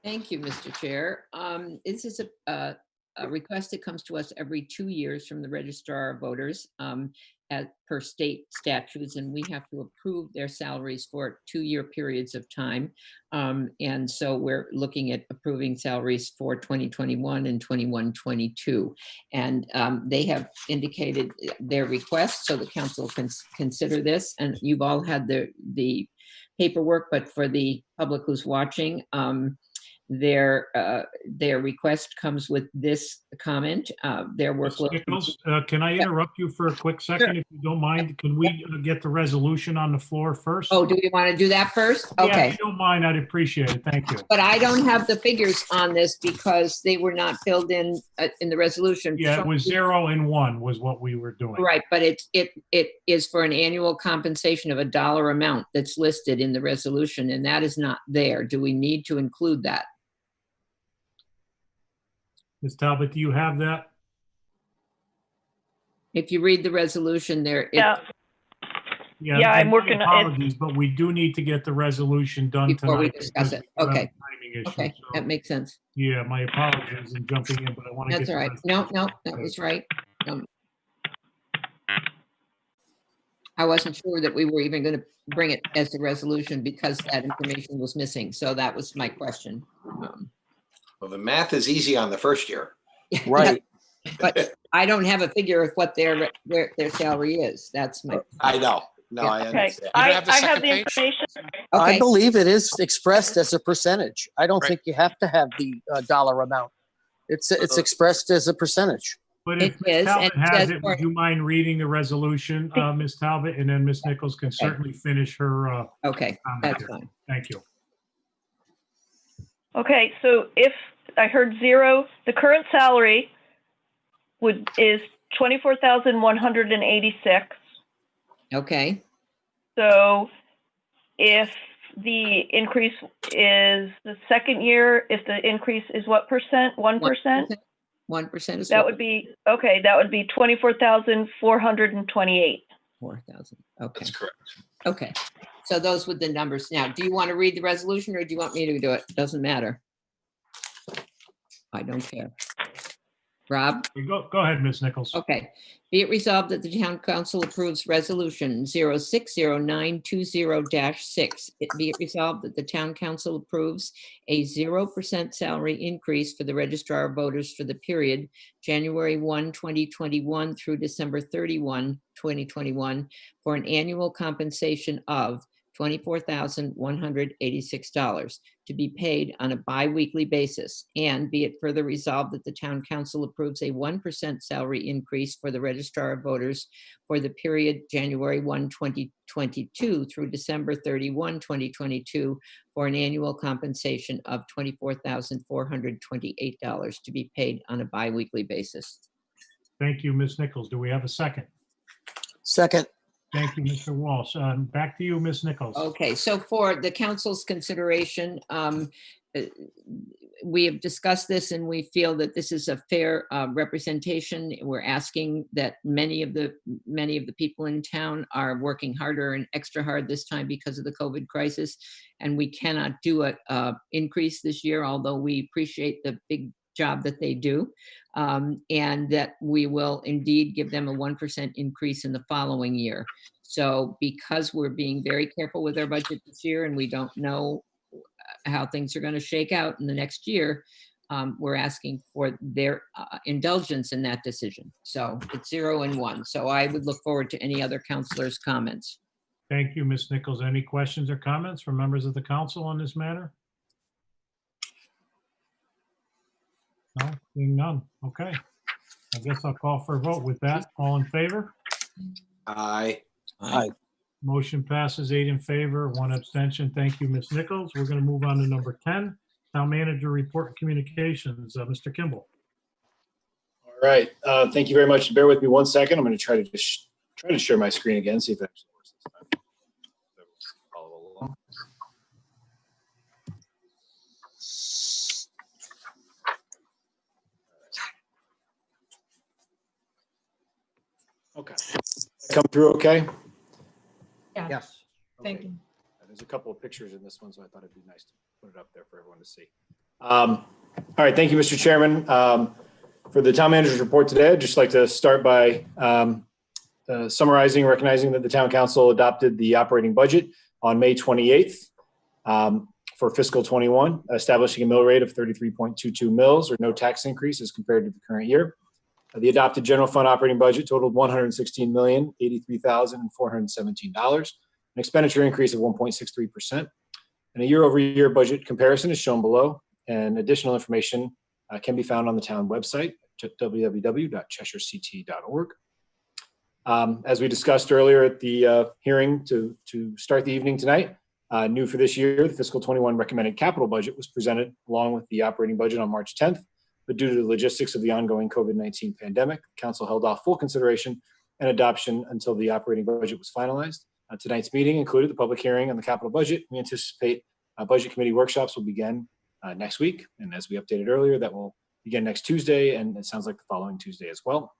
[SPEAKER 12] Thank you, Mr. Chair. This is a request that comes to us every 2 years from the Registrar of Voters as per state statutes, and we have to approve their salaries for 2-year periods of time. And so we're looking at approving salaries for 2021 and 21-22. And they have indicated their request, so the council can consider this. And you've all had the paperwork, but for the public who's watching, their request comes with this comment. Their
[SPEAKER 8] Ms.
[SPEAKER 12] workload.
[SPEAKER 8] Nichols, can I interrupt you for a quick second, if you don't mind? Can we get the resolution on the floor first?
[SPEAKER 12] Oh, do we want to do that first?
[SPEAKER 8] Yeah,
[SPEAKER 12] Okay.
[SPEAKER 8] if you don't mind, I'd appreciate it. Thank you.
[SPEAKER 12] But I don't have the figures on this because they were not filled in the resolution.
[SPEAKER 8] Yeah, it was 0 and 1 was what we were doing.
[SPEAKER 12] Right, but it is for an annual compensation of $1 amount that's listed in the resolution, and that is not there. Do we need to include that?
[SPEAKER 8] Ms. Talbot, do you have that?
[SPEAKER 12] If you read the resolution there.
[SPEAKER 1] Yeah.
[SPEAKER 8] Yeah,
[SPEAKER 1] Yeah, I'm
[SPEAKER 8] and
[SPEAKER 1] working on it.
[SPEAKER 8] apologies, but we do need to get the resolution done
[SPEAKER 12] Before we
[SPEAKER 8] tonight.
[SPEAKER 12] discuss it.
[SPEAKER 8] because we have a
[SPEAKER 12] Okay.
[SPEAKER 8] timing issue,
[SPEAKER 12] Okay,
[SPEAKER 8] so,
[SPEAKER 12] that makes sense.
[SPEAKER 8] yeah, my apologies in jumping in, but I want to get.
[SPEAKER 12] That's all right. No, that was right. I wasn't sure that we were even going to bring it as a resolution because that information was missing. So that was my question.
[SPEAKER 3] Well, the math is easy on the first year.
[SPEAKER 2] Right.
[SPEAKER 12] But I don't have a figure of what their salary is. That's my.
[SPEAKER 3] I know. No,
[SPEAKER 12] Yeah.
[SPEAKER 3] I
[SPEAKER 1] Okay,
[SPEAKER 3] understand.
[SPEAKER 1] I
[SPEAKER 10] have the
[SPEAKER 1] have
[SPEAKER 10] second
[SPEAKER 1] the
[SPEAKER 10] page?
[SPEAKER 1] information.
[SPEAKER 2] I
[SPEAKER 12] Okay,
[SPEAKER 2] believe it is expressed as a percentage. I don't
[SPEAKER 10] Right.
[SPEAKER 2] think you have to have the dollar amount. It's expressed as a percentage.
[SPEAKER 8] But if
[SPEAKER 12] It
[SPEAKER 8] Ms.
[SPEAKER 12] is,
[SPEAKER 8] Talbot
[SPEAKER 12] and it
[SPEAKER 8] has
[SPEAKER 12] says
[SPEAKER 8] it,
[SPEAKER 12] for-
[SPEAKER 8] would you mind reading the resolution, Ms. Talbot? And then Ms. Nichols can certainly finish her
[SPEAKER 12] okay,
[SPEAKER 8] comment
[SPEAKER 12] that's
[SPEAKER 8] here.
[SPEAKER 12] fine.
[SPEAKER 8] Thank you.
[SPEAKER 1] Okay, so if I heard 0, the current salary is 24,186.
[SPEAKER 12] Okay,
[SPEAKER 1] So if the increase is the second year, if the increase is what percent? 1%?
[SPEAKER 12] 1% is
[SPEAKER 1] That would be, okay, that would be 24,428.
[SPEAKER 12] 4,000. Okay,
[SPEAKER 6] That's correct.
[SPEAKER 12] okay. So those were the numbers. Now, do you want to read the resolution or do you want me to do it? Doesn't matter. I don't care. Rob?
[SPEAKER 8] Go ahead, Ms. Nichols.
[SPEAKER 12] Okay. Be it resolved that the town council approves resolution 060920-6. Be it resolved that the town council approves a 0% salary increase for the registrar of voters for the period January 1, 2021 through December 31, 2021 for an annual compensation of $24,186 to be paid on a bi-weekly basis. And be it further resolved that the town council approves a 1% salary increase for the registrar of voters for the period January 1, 2022 through December 31, 2022 for an annual compensation of $24,428 to be paid on a bi-weekly basis.
[SPEAKER 8] Thank you, Ms. Nichols. Do we have a second?
[SPEAKER 2] Second.
[SPEAKER 8] Thank you, Mr. Walsh. Back to you, Ms. Nichols.
[SPEAKER 12] Okay, so for the council's consideration, we have discussed this and we feel that this is a fair representation. We're asking that many of the people in town are working harder and extra hard this time because of the COVID crisis. And we cannot do an increase this year, although we appreciate the big job that they do. And that we will indeed give them a 1% increase in the following year. So because we're being very careful with our budget this year and we don't know how things are going to shake out in the next year, we're asking for their indulgence in that decision. So it's 0 and 1. So I would look forward to any other counselors' comments.
[SPEAKER 8] Thank you, Ms. Nichols. Any questions or comments from members of the council on this matter? No, seeing none. Okay. I guess I'll call for a vote. With that, all in favor?
[SPEAKER 3] Aye.
[SPEAKER 2] Aye.
[SPEAKER 8] Motion passes 8 in favor, 1 abstention. Thank you, Ms. Nichols. We're going to move on to number 10, Town Manager Report and Communications. Mr. Kimball.
[SPEAKER 5] All right. Thank you very much. Bear with me 1 second. I'm going to try to share my screen again, see if it actually works this time. Follow along. come through okay?
[SPEAKER 9] Yeah,
[SPEAKER 11] Yes.
[SPEAKER 9] thank you.
[SPEAKER 5] There's a couple of pictures in this one, so I thought it'd be nice to put it up there for everyone to see. All right, thank you, Mr. Chairman. For the town manager's report today, I'd just like to start by summarizing and recognizing that the town council adopted the operating budget on May 28th for fiscal 21, establishing a mill rate of 33.22 mills or no tax increase as compared to the current year. The adopted general fund operating budget totaled $116,083,417, an expenditure increase of 1.63%. And a year-over-year budget comparison is shown below, and additional information can be found on the town website, www.cheshirect.org. As we discussed earlier at the hearing to start the evening tonight, new for this year, the fiscal 21 recommended capital budget was presented along with the operating budget on March 10th. But due to the logistics of the ongoing COVID-19 pandemic, council held off full consideration and adoption until the operating budget was finalized. Tonight's meeting included the public hearing on the capital budget. We anticipate budget committee workshops will begin next week. And as we updated earlier, that will begin next Tuesday, and it sounds like the following Tuesday as well.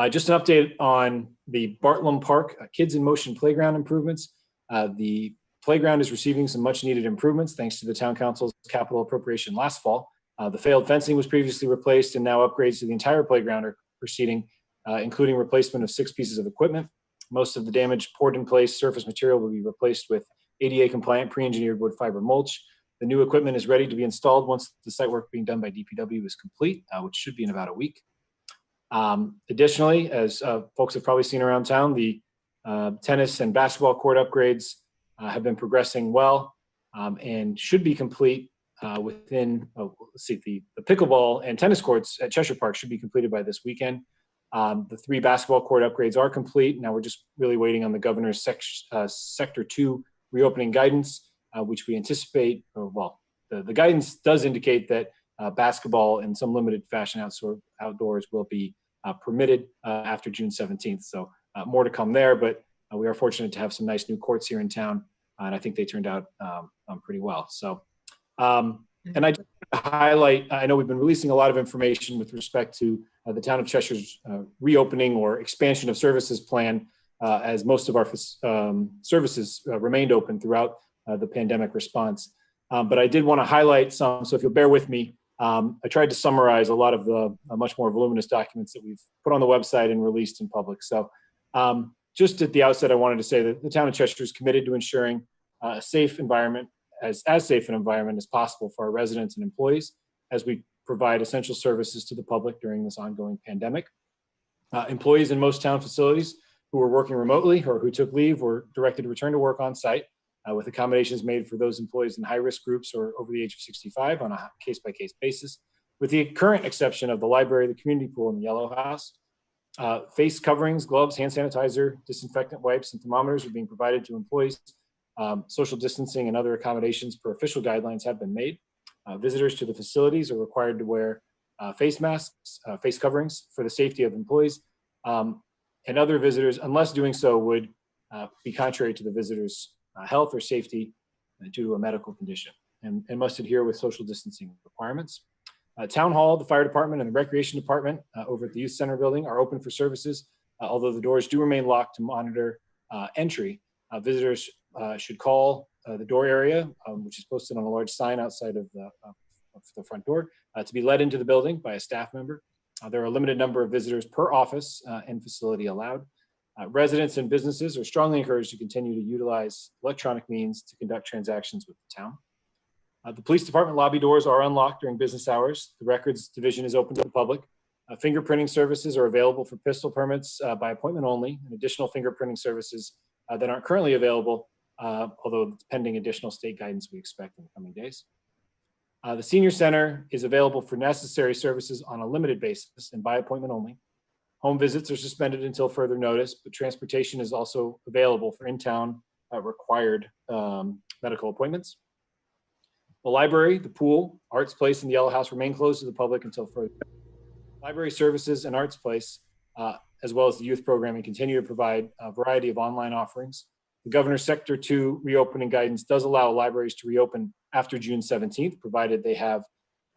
[SPEAKER 5] Just an update on the Bartlam Park Kids in Motion playground improvements. The playground is receiving some much needed improvements thanks to the town council's capital appropriation last fall. The failed fencing was previously replaced, and now upgrades to the entire playground are proceeding, including replacement of 6 pieces of equipment. Most of the damaged poured-in-place surface material will be replaced with ADA-compliant pre-engineered wood fiber mulch. The new equipment is ready to be installed once the site work being done by DPW is complete, which should be in about a week. Additionally, as folks have probably seen around town, the tennis and basketball court upgrades have been progressing well and should be complete within, the pickleball and tennis courts at Cheshire Park should be completed by this weekend. The 3 basketball court upgrades are complete. Now we're just really waiting on the governor's Sector 2 reopening guidance, which we anticipate, the guidance does indicate that basketball in some limited fashion outdoors will be permitted after June 17th. So more to come there, but we are fortunate to have some nice new courts here in town, and I think they turned out pretty well. So, and I just want to highlight, I know we've been releasing a lot of information with respect to the town of Cheshire's reopening or expansion of services plan, as most of our services remained open throughout the pandemic response. But I did want to highlight some, so if you'll bear with me, I tried to summarize a lot of the much more voluminous documents that we've put on the website and released in public. So just at the outset, I wanted to say that the town of Cheshire is committed to ensuring a safe environment, as safe an environment as possible for our residents and employees as we provide essential services to the public during this ongoing pandemic. Employees in most town facilities who were working remotely or who took leave were directed to return to work on site, with accommodations made for those employees in high-risk groups or over the age of 65 on a case-by-case basis, with the current exception of the library, the community pool, and the Yellow House. Face coverings, gloves, hand sanitizer, disinfectant wipes, and thermometers are being provided to employees. Social distancing and other accommodations per official guidelines have been made. Visitors to the facilities are required to wear face masks, face coverings for the safety of employees, and other visitors, unless doing so would be contrary to the visitor's health or safety due to a medical condition, and must adhere with social distancing requirements. Town Hall, the Fire Department, and the Recreation Department over at the Youth Center building are open for services, although the doors do remain locked to monitor entry. Visitors should call the door area, which is posted on a large sign outside of the front door, to be led into the building by a staff member. There are a limited number of visitors per office and facility allowed. Residents and businesses are strongly encouraged to continue to utilize electronic means to conduct transactions with the town. The police department lobby doors are unlocked during business hours. The records division is open to the public. Fingerprinting services are available for pistol permits by appointment only, and additional fingerprinting services that aren't currently available, although it's pending additional state guidance we expect in the coming days. The senior center is available for necessary services on a limited basis and by appointment only. Home visits are suspended until further notice, but transportation is also available for in-town required medical appointments. The library, the pool, Arts Place, and the Yellow House remain closed to the public until further. Library services and Arts Place, as well as the youth programming, continue to provide a variety of online offerings. The Governor's Sector 2 reopening guidance does allow libraries to reopen after June 17th, provided they have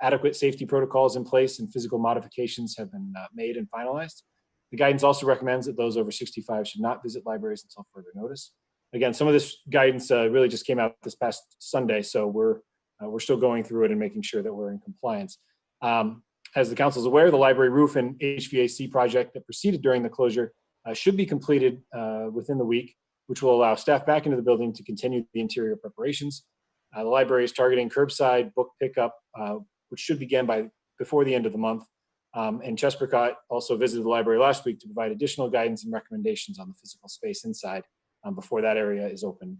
[SPEAKER 5] adequate safety protocols in place and physical modifications have been made and finalized. The guidance also recommends that those over 65 should not visit libraries until further notice. Again, some of this guidance really just came out this past Sunday, so we're still going through it and making sure that we're in compliance. As the council is aware, the library roof and HVAC project that proceeded during the closure should be completed within the week, which will allow staff back into the building to continue the interior preparations. The library is targeting curbside book pickup, which should begin before the end of the month. And Chespricott also visited the library last week to provide additional guidance and recommendations on the physical space inside before that area is open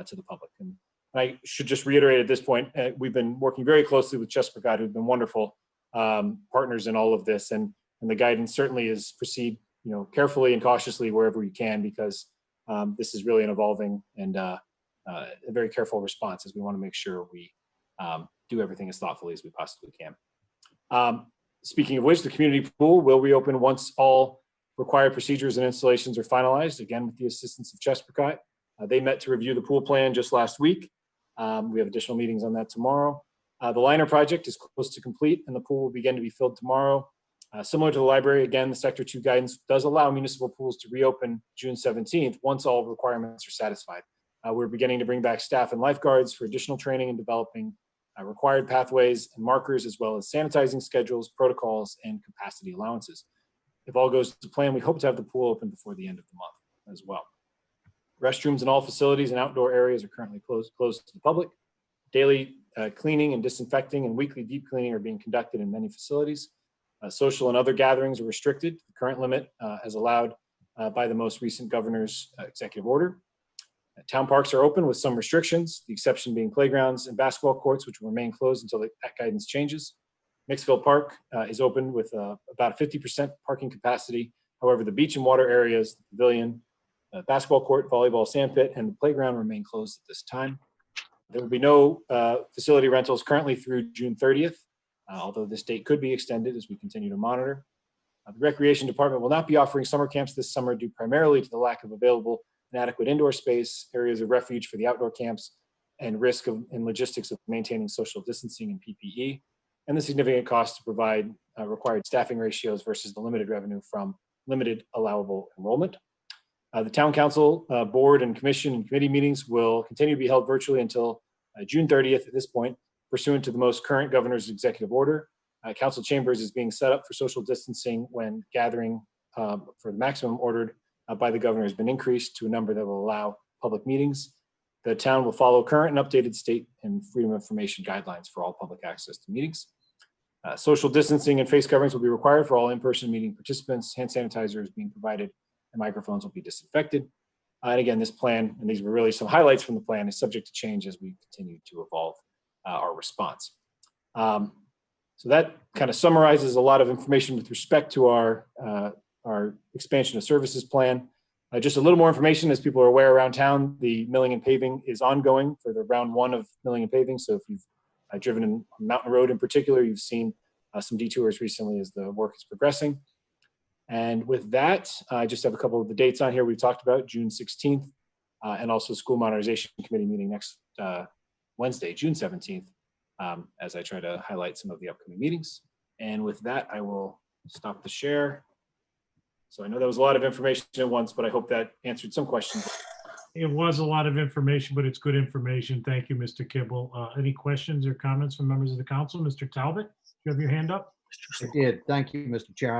[SPEAKER 5] to the public. And I should just reiterate at this point, we've been working very closely with Chespricott, who've been wonderful partners in all of this. And the guidance certainly is proceed, carefully and cautiously wherever you can, because this is really an evolving and a very careful response, as we want to make sure we do everything as thoughtfully as we possibly can. Speaking of which, the community pool will reopen once all required procedures and installations are finalized, again, with the assistance of Chespricott. They met to review the pool plan just last week. We have additional meetings on that tomorrow. The liner project is close to complete, and the pool will begin to be filled tomorrow. Similar to the library, again, the Sector 2 guidance does allow municipal pools to reopen June 17th once all requirements are satisfied. We're beginning to bring back staff and lifeguards for additional training and developing required pathways and markers, as well as sanitizing schedules, protocols, and capacity allowances. If all goes to plan, we hope to have the pool open before the end of the month as well. Restrooms in all facilities and outdoor areas are currently closed to the public. Daily cleaning and disinfecting and weekly deep cleaning are being conducted in many facilities. Social and other gatherings are restricted. The current limit as allowed by the most recent governor's executive order. Town parks are open with some restrictions, the exception being playgrounds and basketball courts, which will remain closed until that guidance changes. Mixville Park is open with about 50% parking capacity. However, the beach and water areas, the pavilion, basketball court, volleyball sandpit, and the playground remain closed at this time. There will be no facility rentals currently through June 30th, although this date could be extended as we continue to monitor. The Recreation Department will not be offering summer camps this summer due primarily to the lack of available and adequate indoor space, areas of refuge for the outdoor camps, and risk and logistics of maintaining social distancing and PPE, and the significant cost to provide required staffing ratios versus the limited revenue from limited allowable enrollment. The Town Council, Board, and Commission and Committee meetings will continue to be held virtually until June 30th at this point, pursuant to the most current governor's executive order. Council chambers is being set up for social distancing when gathering for the maximum ordered by the governor has been increased to a number that will allow public meetings. The town will follow current and updated state and freedom of information guidelines for all public access to meetings. Social distancing and face coverings will be required for all in-person meeting participants. Hand sanitizer is being provided and microphones will be disinfected. And again, this plan, and these were really some highlights from the plan, is subject to change as we continue to evolve our response. So that kind of summarizes a lot of information with respect to our expansion of services plan. Just a little more information, as people are aware around town, the milling and paving is ongoing for the round 1 of milling and paving. So if you've driven in Mountain Road in particular, you've seen some detours recently as the work is progressing. And with that, I just have a couple of the dates on here we've talked about, June 16th, and also School Modernization Committee meeting next Wednesday, June 17th, as I try to highlight some of the upcoming meetings. And with that, I will stop the share. So I know that was a lot of information at once, but I hope that answered some questions.
[SPEAKER 8] It was a lot of information, but it's good information. Thank you, Mr. Kibble. Any questions or comments from members of the council? Mr. Talbot, you have your hand up?
[SPEAKER 11] I did. Thank you, Mr. Chair.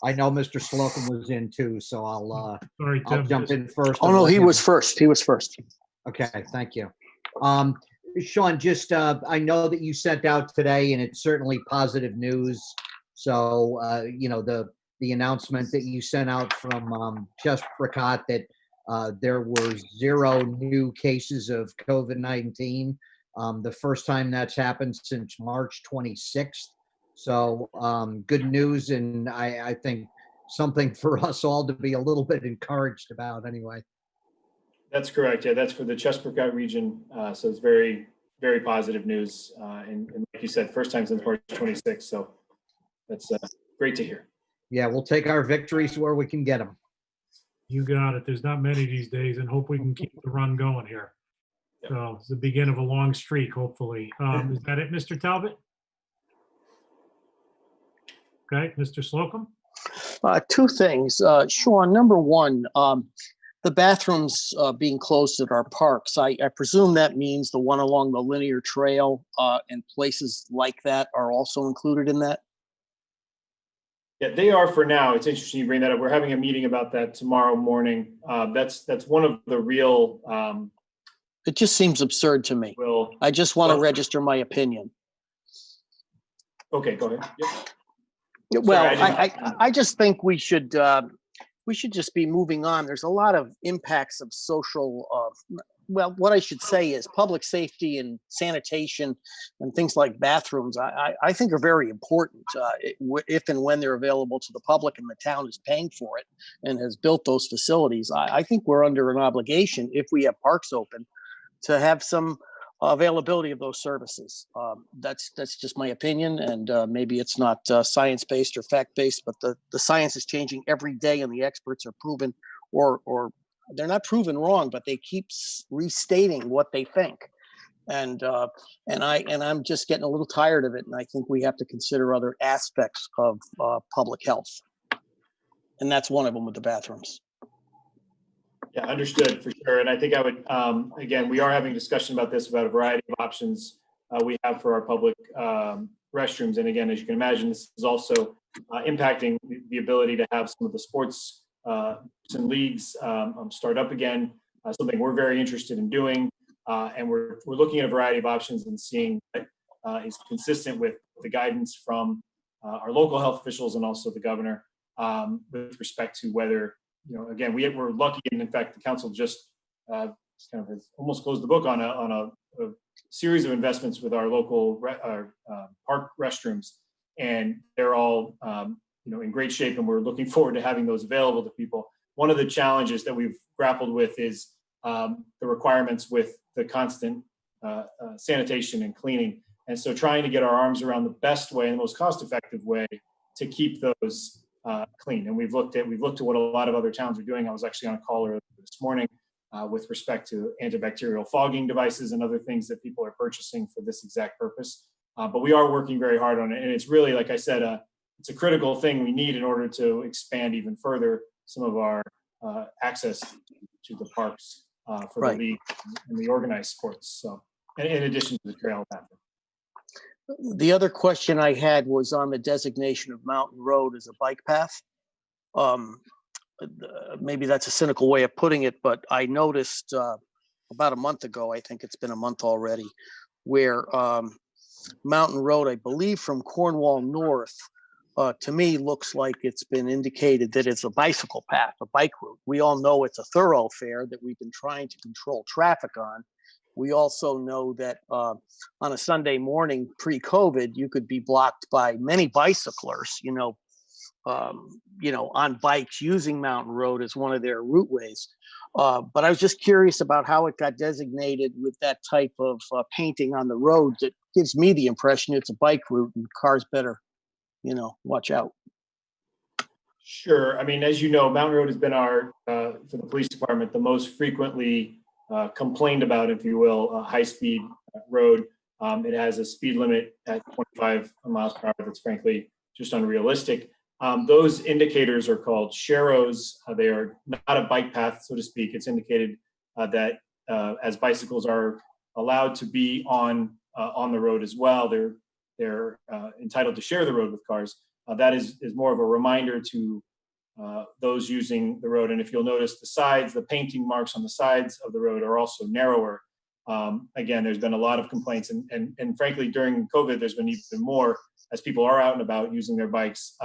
[SPEAKER 11] I know Mr. Slocum was in too, so I'll jump in first.
[SPEAKER 2] Oh, no, he was first. He was first.
[SPEAKER 11] Okay, thank you. Sean, just, I know that you sent out today, and it's certainly positive news. So, the announcement that you sent out from Chespricott that there were 0 new cases of COVID-19, the first time that's happened since March 26th. So good news, and I think something for us all to be a little bit encouraged about anyway.
[SPEAKER 5] That's correct. Yeah, that's for the Chespricott region. So it's very, very positive news. And like you said, first time since March 26th. So that's great to hear.
[SPEAKER 11] Yeah, we'll take our victories where we can get them.
[SPEAKER 8] You got it. There's not many these days, and hope we can keep the run going here. So it's the beginning of a long streak, hopefully. Is that it, Mr. Talbot? Okay, Mr. Slocum?
[SPEAKER 2] Two things. Sean, number one, the bathrooms being closed at our parks. I presume that means the one along the linear trail and places like that are also included in that?
[SPEAKER 5] Yeah, they are for now. It's interesting you bring that up. We're having a meeting about that tomorrow morning. That's one of the real.
[SPEAKER 2] It just seems absurd to me. I just want to register my opinion.
[SPEAKER 5] Okay, go ahead. Yep.
[SPEAKER 2] Well,
[SPEAKER 5] Sorry,
[SPEAKER 2] I just think we should just be moving on. There's a lot of impacts of social, well, what I should say is public safety and sanitation and things like bathrooms, I think are very important if and when they're available to the public and the town is paying for it and has built those facilities. I think we're under an obligation, if we have parks open, to have some availability of those services. That's just my opinion, and maybe it's not science-based or fact-based, but the science is changing every day, and the experts are proven, or they're not proven wrong, but they keep restating what they think. And I'm just getting a little tired of it, and I think we have to consider other aspects of public health, and that's one of them with the bathrooms.
[SPEAKER 5] Yeah, understood for sure. And I think I would, again, we are having a discussion about this, about a variety of options we have for our public restrooms. And again, as you can imagine, this is also impacting the ability to have some of the sports and leagues start up again, something we're very interested in doing. And we're looking at a variety of options and seeing what is consistent with the guidance from our local health officials and also the governor with respect to whether, again, we're lucky, and in fact, the council just kind of has almost closed the book on a series of investments with our local park restrooms, and they're all in great shape, and we're looking forward to having those available to people. One of the challenges that we've grappled with is the requirements with the constant sanitation and cleaning, and so trying to get our arms around the best way and the most cost-effective way to keep those clean. And we've looked at what a lot of other towns are doing. I was actually on a call earlier this morning with respect to antibacterial fogging devices and other things that people are purchasing for this exact purpose. But we are working very hard on it. And it's really, like I said, it's a critical thing we need in order to expand even further some of our access to the parks for the league and the organized sports. So, in addition to the trail bathroom.
[SPEAKER 2] The other question I had was on the designation of Mountain Road as a bike path. Maybe that's a cynical way of putting it, but I noticed about a month ago, I think it's been a month already, where Mountain Road, I believe from Cornwall North, to me looks like it's been indicated that it's a bicycle path, a bike route. We all know it's a thoroughfare that we've been trying to control traffic on. We also know that on a Sunday morning pre-COVID, you could be blocked by many bicyclers, on bikes using Mountain Road as one of their routeways. But I was just curious about how it got designated with that type of painting on the road that gives me the impression it's a bike route and cars better, watch out.
[SPEAKER 5] Sure. I mean, as you know, Mountain Road has been for the police department, the most frequently complained about, if you will, high-speed road. It has a speed limit at 25 miles per hour that's frankly just unrealistic. Those indicators are called sharrows. They are not a bike path, so to speak. It's indicated that as bicycles are allowed to be on the road as well, they're entitled to share the road with cars. That is more of a reminder to those using the road. And if you'll notice, the painting marks on the sides of the road are also narrower. Again, there's been a lot of complaints, and frankly, during COVID, there's been even more as people are out and about using their bikes.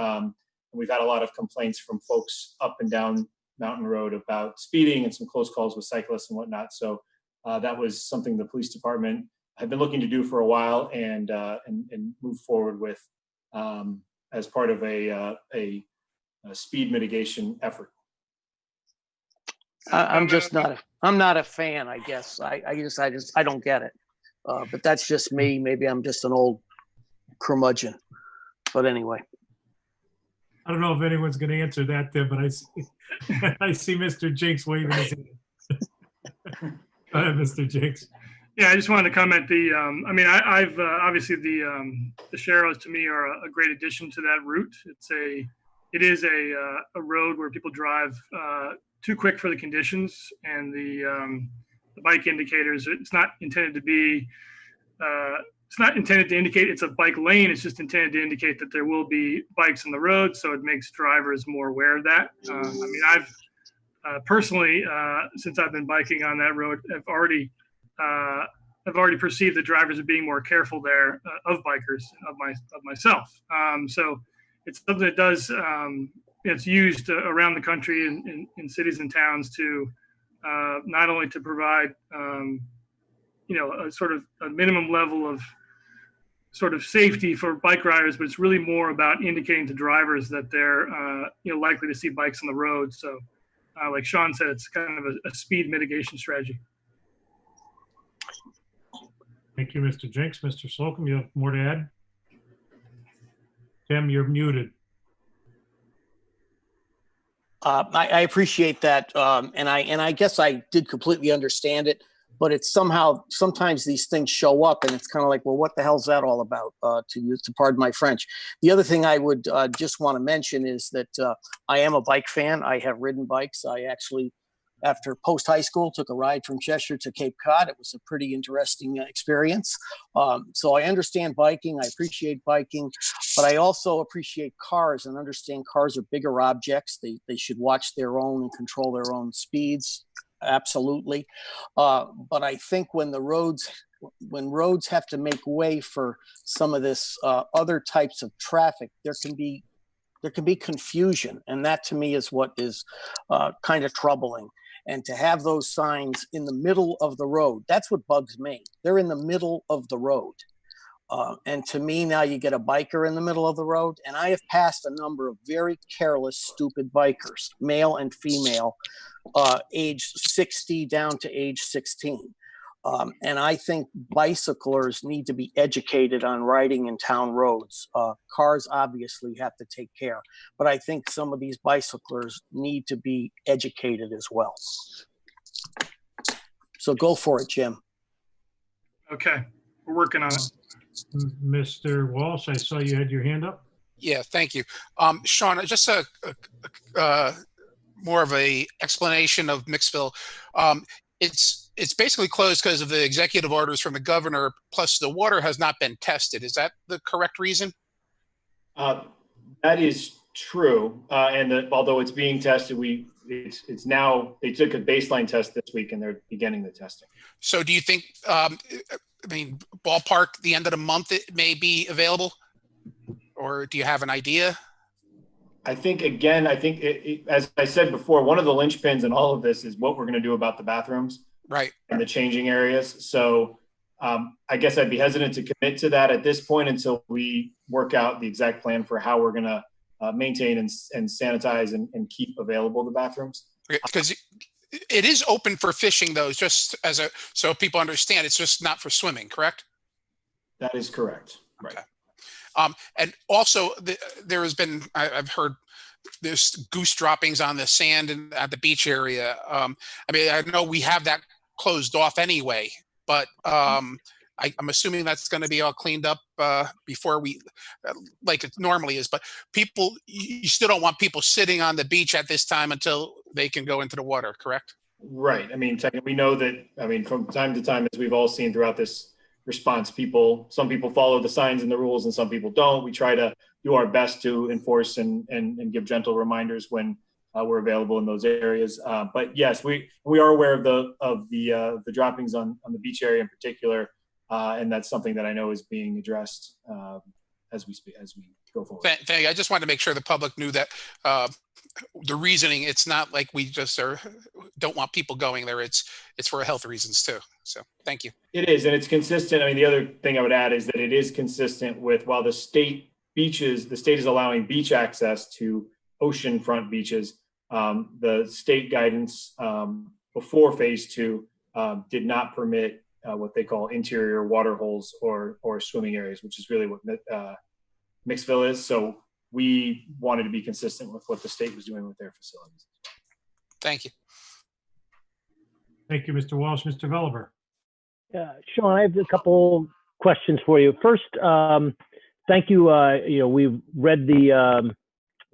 [SPEAKER 5] We've had a lot of complaints from folks up and down Mountain Road about speeding and some close calls with cyclists and whatnot. So that was something the police department had been looking to do for a while and move forward with as part of a speed mitigation effort.
[SPEAKER 2] I'm not a fan, I guess. I don't get it. But that's just me. Maybe I'm just an old curmudgeon. But anyway.
[SPEAKER 8] I don't know if anyone's going to answer that there, but I see Mr. Jinks waving his hand. Go ahead, Mr. Jinks.
[SPEAKER 4] Yeah, I just wanted to comment. I've obviously the sharrows to me are a great addition to that route. It's it is a road where people drive too quick for the conditions, and the bike indicators. It's not intended to be. It's not intended to indicate it's a bike lane. It's just intended to indicate that there will be bikes on the road, so it makes drivers more aware of that. I mean, I've personally, since I've been biking on that road, I've already perceived that drivers are being more careful there of bikers, of myself. So it's something that does. It's used around the country in cities and towns to not only to provide a sort of a minimum level of sort of safety for bike riders, but it's really more about indicating to drivers that they're likely to see bikes on the road. So like Sean said, it's kind of a speed mitigation strategy.
[SPEAKER 8] Thank you, Mr. Jenks. Mr. Slocum, you have more to add? Tim, you're muted.
[SPEAKER 2] I appreciate that, and I guess I did completely understand it, but it's sometimes these things show up, and it's kind of like, well, what the hell's that all about? To pardon my French. The other thing I would just want to mention is that I am a bike fan. I have ridden bikes. I actually, after post high school, took a ride from Cheshire to Cape Cod. It was a pretty interesting experience. So I understand biking. I appreciate biking, but I also appreciate cars and understand cars are bigger objects. They should watch their own and control their own speeds. Absolutely. But I think when roads have to make way for some of this other types of traffic, there can be confusion. And that to me is what is kind of troubling. And to have those signs in the middle of the road, that's what bugs me. They're in the middle of the road. And to me, now you get a biker in the middle of the road. And I have passed a number of very careless, stupid bikers, male and female, age 60 down to age 16. And I think bicyclers need to be educated on riding in town roads. Cars obviously have to take care, but I think some of these bicyclers need to be educated as well. So go for it, Jim.
[SPEAKER 4] Okay, we're working on it.
[SPEAKER 8] Mr. Walsh, I saw you had your hand up.
[SPEAKER 10] Yeah, thank you. Sean, just more of a explanation of Mixville. It's basically closed because of the executive orders from the governor, plus the water has not been tested. Is that the correct reason?
[SPEAKER 5] That is true. Although it's being tested, it's now, they took a baseline test this week and they're beginning the testing.
[SPEAKER 10] So do you think, ballpark, the end of the month, it may be available? Or do you have an idea?
[SPEAKER 5] I think, as I said before, one of the linchpins in all of this is what we're going to do about the bathrooms.
[SPEAKER 10] Right.
[SPEAKER 5] And the changing areas. So I guess I'd be hesitant to commit to that at this point until we work out the exact plan for how we're going to maintain and sanitize and keep available the bathrooms.
[SPEAKER 10] Because it is open for fishing, though, just so people understand, it's just not for swimming, correct?
[SPEAKER 5] That is correct.
[SPEAKER 10] Right. Okay. And also, there has been, I've heard, there's goose droppings on the sand and at the beach area. I know we have that closed off anyway, but I'm assuming that's going to be all cleaned up before we, like it normally is. But people, you still don't want people sitting on the beach at this time until they can go into the water, correct?
[SPEAKER 5] Right. We know that, from time to time, as we've all seen throughout this response, some people follow the signs and the rules and some people don't. We try to do our best to enforce and give gentle reminders when we're available in those areas. But yes, we are aware of the droppings on the beach area in particular, and that's something that I know is being addressed as we go forward.
[SPEAKER 10] Thank you. I just wanted to make sure the public knew that the reasoning. It's not like we just don't want people going there. It's for health reasons too. So thank you.
[SPEAKER 5] It is, and it's consistent. The other thing I would add is that it is consistent with, while the state is allowing beach access to oceanfront beaches. The state guidance before phase 2 did not permit what they call interior water holes or swimming areas, which is really what Mixville is. So we wanted to be consistent with what the state was doing with their facilities.
[SPEAKER 10] Thank you.
[SPEAKER 8] Thank you, Mr. Walsh. Mr. Gulliver.
[SPEAKER 13] Sean, I have a couple questions for you. First, thank you. We've read the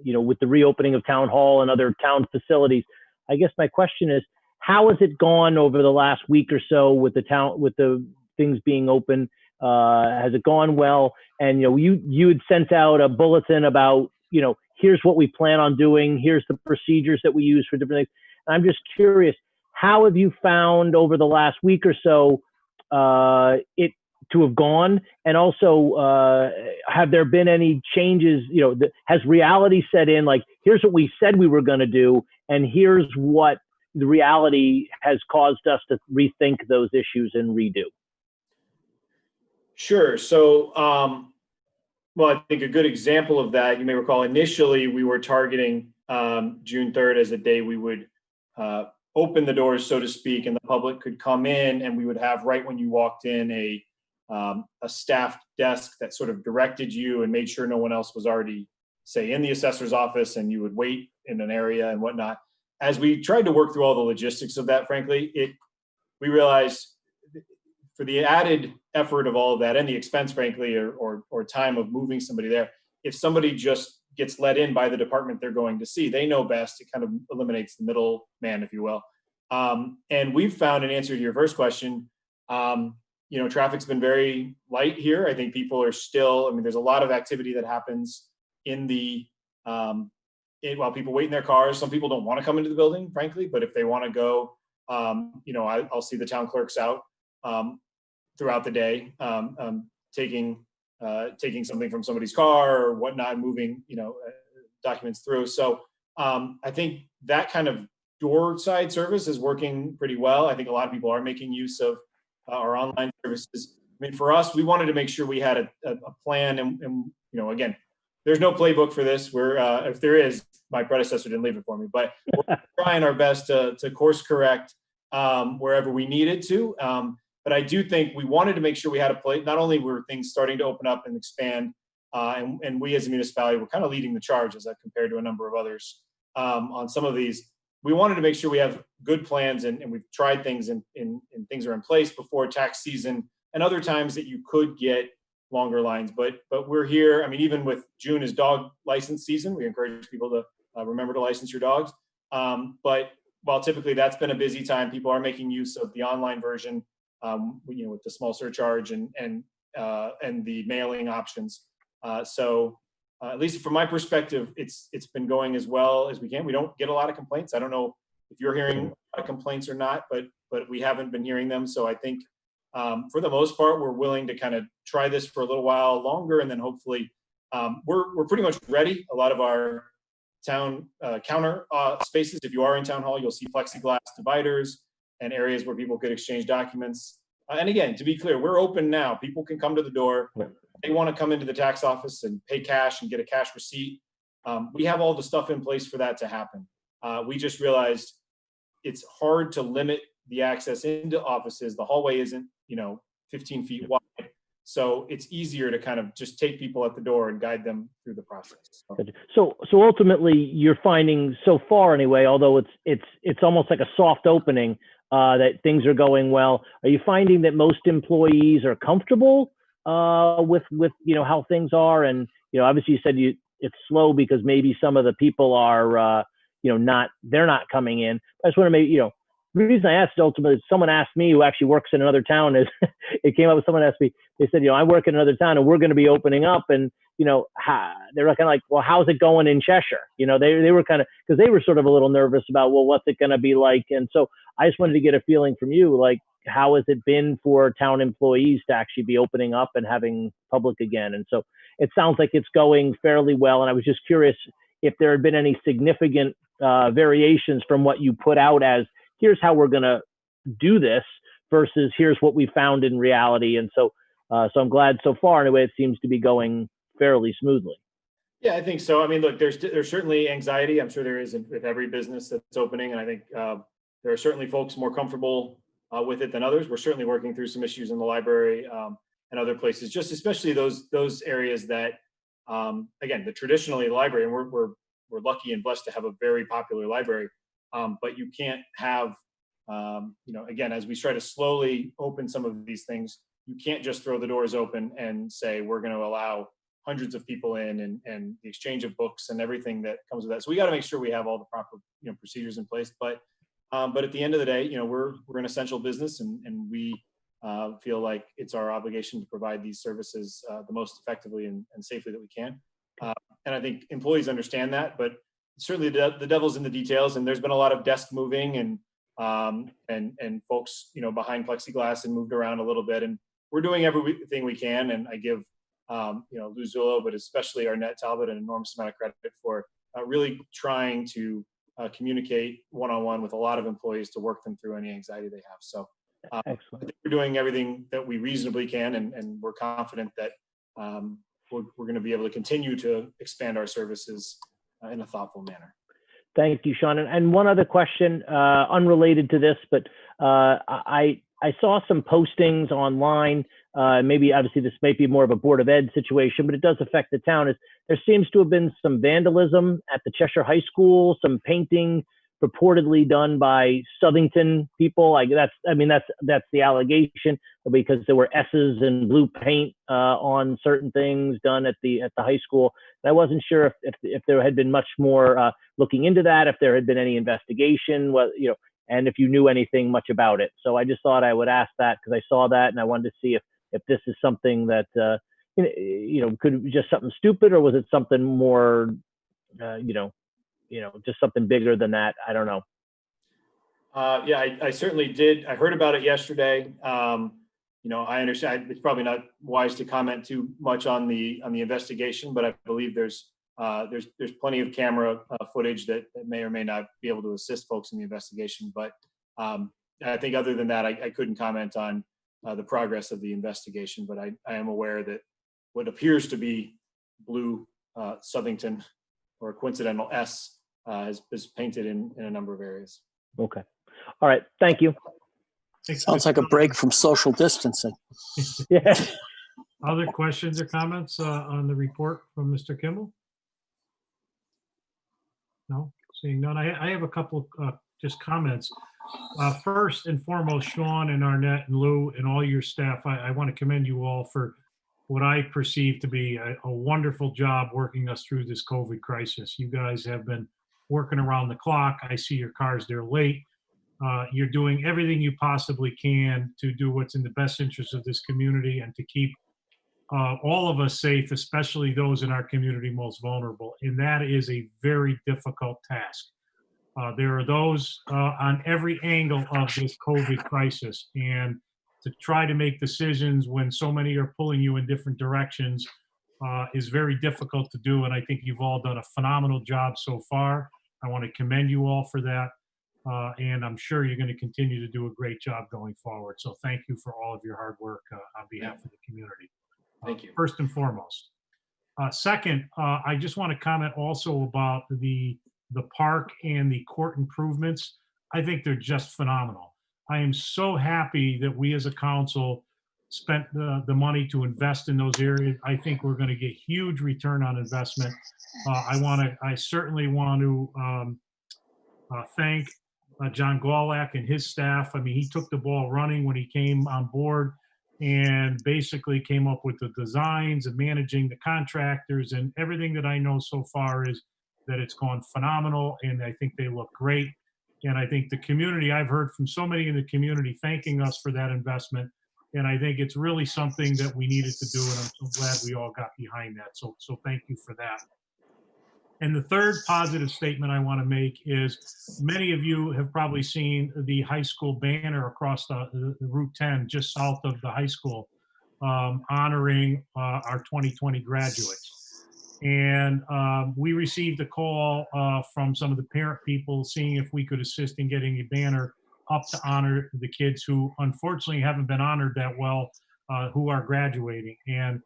[SPEAKER 13] with the reopening of town hall and other town facilities. I guess my question is, how has it gone over the last week or so with the things being open? Has it gone well? And you had sent out a bulletin about here's what we plan on doing. Here's the procedures that we use for different things. And I'm just curious, how have you found over the last week or so it to have gone? And also, have there been any changes? Has reality set in? Like, here's what we said we were going to do, and here's what the reality has caused us to rethink those issues and redo.
[SPEAKER 5] Sure. So, well, I think a good example of that, you may recall, initially we were targeting June 3rd as a day we would open the doors, so to speak, and the public could come in, and we would have, right when you walked in, a staffed desk that sort of directed you and made sure no one else was already, say, in the assessor's office, and you would wait in an area and whatnot. As we tried to work through all the logistics of that, frankly, we realized for the added effort of all of that and the expense, frankly, or time of moving somebody there, if somebody just gets let in by the department they're going to see, they know best. It kind of eliminates the middleman, if you will. And we've found, in answer to your first question, traffic's been very light here. I think people are still, there's a lot of activity that happens while people wait in their cars. Some people don't want to come into the building, frankly, but if they want to go, I'll see the town clerks out throughout the day, taking something from somebody's car or whatnot, moving, documents through. So I think that kind of door side service is working pretty well. I think a lot of people are making use of our online services. For us, we wanted to make sure we had a plan, and again, there's no playbook for this. If there is, my predecessor didn't leave it for me, but we're trying our best to course correct wherever we needed to. But I do think we wanted to make sure we had a play. Not only were things starting to open up and expand, and we as a municipality were kind of leading the charge as compared to a number of others on some of these. We wanted to make sure we have good plans, and we've tried things and things are in place before tax season and other times that you could get longer lines. But we're here. Even with June is dog license season, we encourage people to remember to license your dogs. But while typically that's been a busy time, people are making use of the online version, with the small surcharge and the mailing options. So at least from my perspective, it's been going as well as we can. We don't get a lot of complaints. I don't know if you're hearing a lot of complaints or not, but we haven't been hearing them. So I think for the most part, we're willing to kind of try this for a little while longer, and then hopefully we're pretty much ready. A lot of our town counter spaces, if you are in town hall, you'll see plexiglass dividers and areas where people could exchange documents. And again, to be clear, we're open now. People can come to the door. They want to come into the tax office and pay cash and get a cash receipt. We have all the stuff in place for that to happen. We just realized it's hard to limit the access into offices. The hallway isn't, 15 feet wide. So it's easier to kind of just take people at the door and guide them through the process.
[SPEAKER 13] So ultimately, you're finding so far anyway, although it's almost like a soft opening, that things are going well. Are you finding that most employees are comfortable with how things are? And obviously you said it's slow because maybe some of the people are they're not coming in. I just want to make the reason I asked ultimately, someone asked me who actually works in another town, is it came up with someone asked me, they said, I work in another town and we're going to be opening up, and they're kind of like, well, how's it going in Cheshire? They were kind of, because they were sort of a little nervous about, well, what's it going to be like? And so I just wanted to get a feeling from you, like, how has it been for town employees to actually be opening up and having public again? And so it sounds like it's going fairly well. And I was just curious if there had been any significant variations from what you put out as, here's how we're going to do this versus here's what we found in reality. And so I'm glad so far, anyway, it seems to be going fairly smoothly.
[SPEAKER 5] Yeah, I think so. Look, there's certainly anxiety. I'm sure there is with every business that's opening. And I think there are certainly folks more comfortable with it than others. We're certainly working through some issues in the library and other places, just especially those areas that, again, the traditionally library, and we're lucky and blessed to have a very popular library. But you can't have, again, as we try to slowly open some of these things, you can't just throw the doors open and say, we're going to allow hundreds of people in, and the exchange of books and everything that comes with that. So we got to make sure we have all the proper, procedures in place. But at the end of the day, we're an essential business, and we feel like it's our obligation to provide these services the most effectively and safely that we can. And I think employees understand that, but certainly the devil's in the details. And there's been a lot of desk moving and folks, behind plexiglass and moved around a little bit. And we're doing everything we can. And I give, Lou Zullo, but especially Arnett Talbot, an enormous amount of credit for really trying to communicate one-on-one with a lot of employees to work them through any anxiety they have. So I think we're doing everything that we reasonably can, and we're confident that we're going to be able to continue to expand our services in a thoughtful manner.
[SPEAKER 13] Thank you, Sean. And one other question, unrelated to this, but I saw some postings online. Maybe obviously this might be more of a Board of Ed situation, but it does affect the town. There seems to have been some vandalism at the Cheshire High School, some painting purportedly done by Southington people. That's the allegation, because there were S's and blue paint on certain things done at the high school. And I wasn't sure if there had been much more looking into that, if there had been any investigation, and if you knew anything much about it. So I just thought I would ask that, because I saw that and I wanted to see if this is something that could be just something stupid, or was it something more just something bigger than that. I don't know.
[SPEAKER 5] I certainly did. I heard about it yesterday. I understand it's probably not wise to comment too much on the investigation, but I believe there's plenty of camera footage that may or may not be able to assist folks in the investigation. But I think other than that, I couldn't comment on the progress of the investigation. But I am aware that what appears to be blue Southington, or a coincidental S, is painted in a number of areas.
[SPEAKER 13] Okay. All right. Thank you.
[SPEAKER 2] Sounds like a break from social distancing.
[SPEAKER 13] Yeah.
[SPEAKER 8] Other questions or comments on the report from Mr. Kimball? No, seeing none. I have a couple just comments. First and foremost, Sean and Arnett and Lou and all your staff, I want to commend you all for what I perceive to be a wonderful job working us through this COVID crisis. You guys have been working around the clock. I see your cars there late. You're doing everything you possibly can to do what's in the best interest of this community and to keep all of us safe, especially those in our community most vulnerable. And that is a very difficult task. There are those on every angle of this COVID crisis, and to try to make decisions when so many are pulling you in different directions is very difficult to do. And I think you've all done a phenomenal job so far. I want to commend you all for that. And I'm sure you're going to continue to do a great job going forward. So thank you for all of your hard work on behalf of the community.
[SPEAKER 5] Thank you.
[SPEAKER 8] First and foremost. Second, I just want to comment also about the park and the court improvements. I think they're just phenomenal. I am so happy that we as a council spent the money to invest in those areas. I think we're going to get huge return on investment. I certainly want to thank John Gawlak and his staff. I mean, he took the ball running when he came on board and basically came up with the designs and managing the contractors, and everything that I know so far is that it's gone phenomenal, and I think they look great. And I think the community, I've heard from so many in the community thanking us for that investment. And I think it's really something that we needed to do. And I'm so glad we all got behind that. So thank you for that. And the third positive statement I want to make is many of you have probably seen the high school banner across the Route 10, just south of the high school, honoring our 2020 graduates. And we received a call from some of the parent people seeing if we could assist in getting a banner up to honor the kids who unfortunately haven't been honored that well, who are graduating. And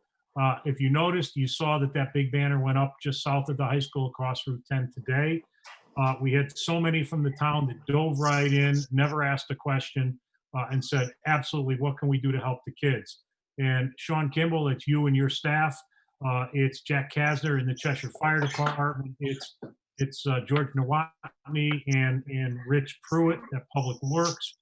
[SPEAKER 8] if you noticed, you saw that big banner went up just south of the high school across Route 10 today. We had so many from the town that dove right in, never asked a question, and said, absolutely, what can we do to help the kids? And Sean Kimball, it's you and your staff. It's Jack Kasner in the Cheshire Fire Department. It's George Nowotny and Rich Pruitt at Public Works.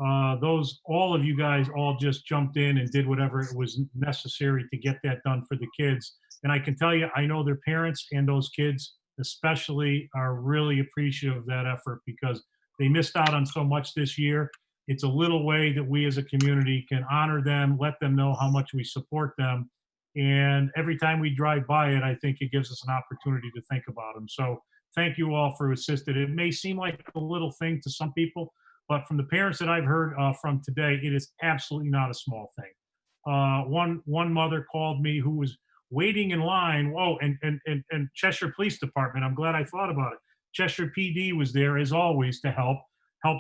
[SPEAKER 8] all of you guys all just jumped in and did whatever it was necessary to get that done for the kids. And I can tell you, I know their parents and those kids especially are really appreciative of that effort because they missed out on so much this year. It's a little way that we as a community can honor them, let them know how much we support them. And every time we drive by it, I think it gives us an opportunity to think about them. So thank you all for assisting. It may seem like a little thing to some people, but from the parents that I've heard from today, it is absolutely not a small thing. One mother called me who was waiting in line. Whoa, and Cheshire Police Department. I'm glad I thought about it. Cheshire PD was there as always to help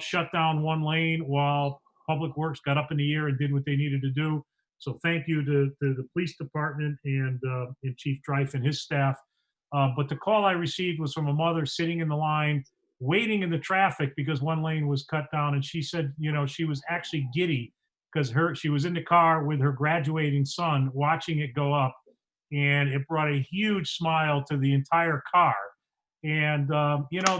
[SPEAKER 8] shut down one lane while Public Works got up in the air and did what they needed to do. So thank you to the police department and Chief Drife and his staff. But the call I received was from a mother sitting in the line, waiting in the traffic because one lane was cut down. And she said, she was actually giddy because she was in the car with her graduating son watching it go up. And it brought a huge smile to the entire car. And,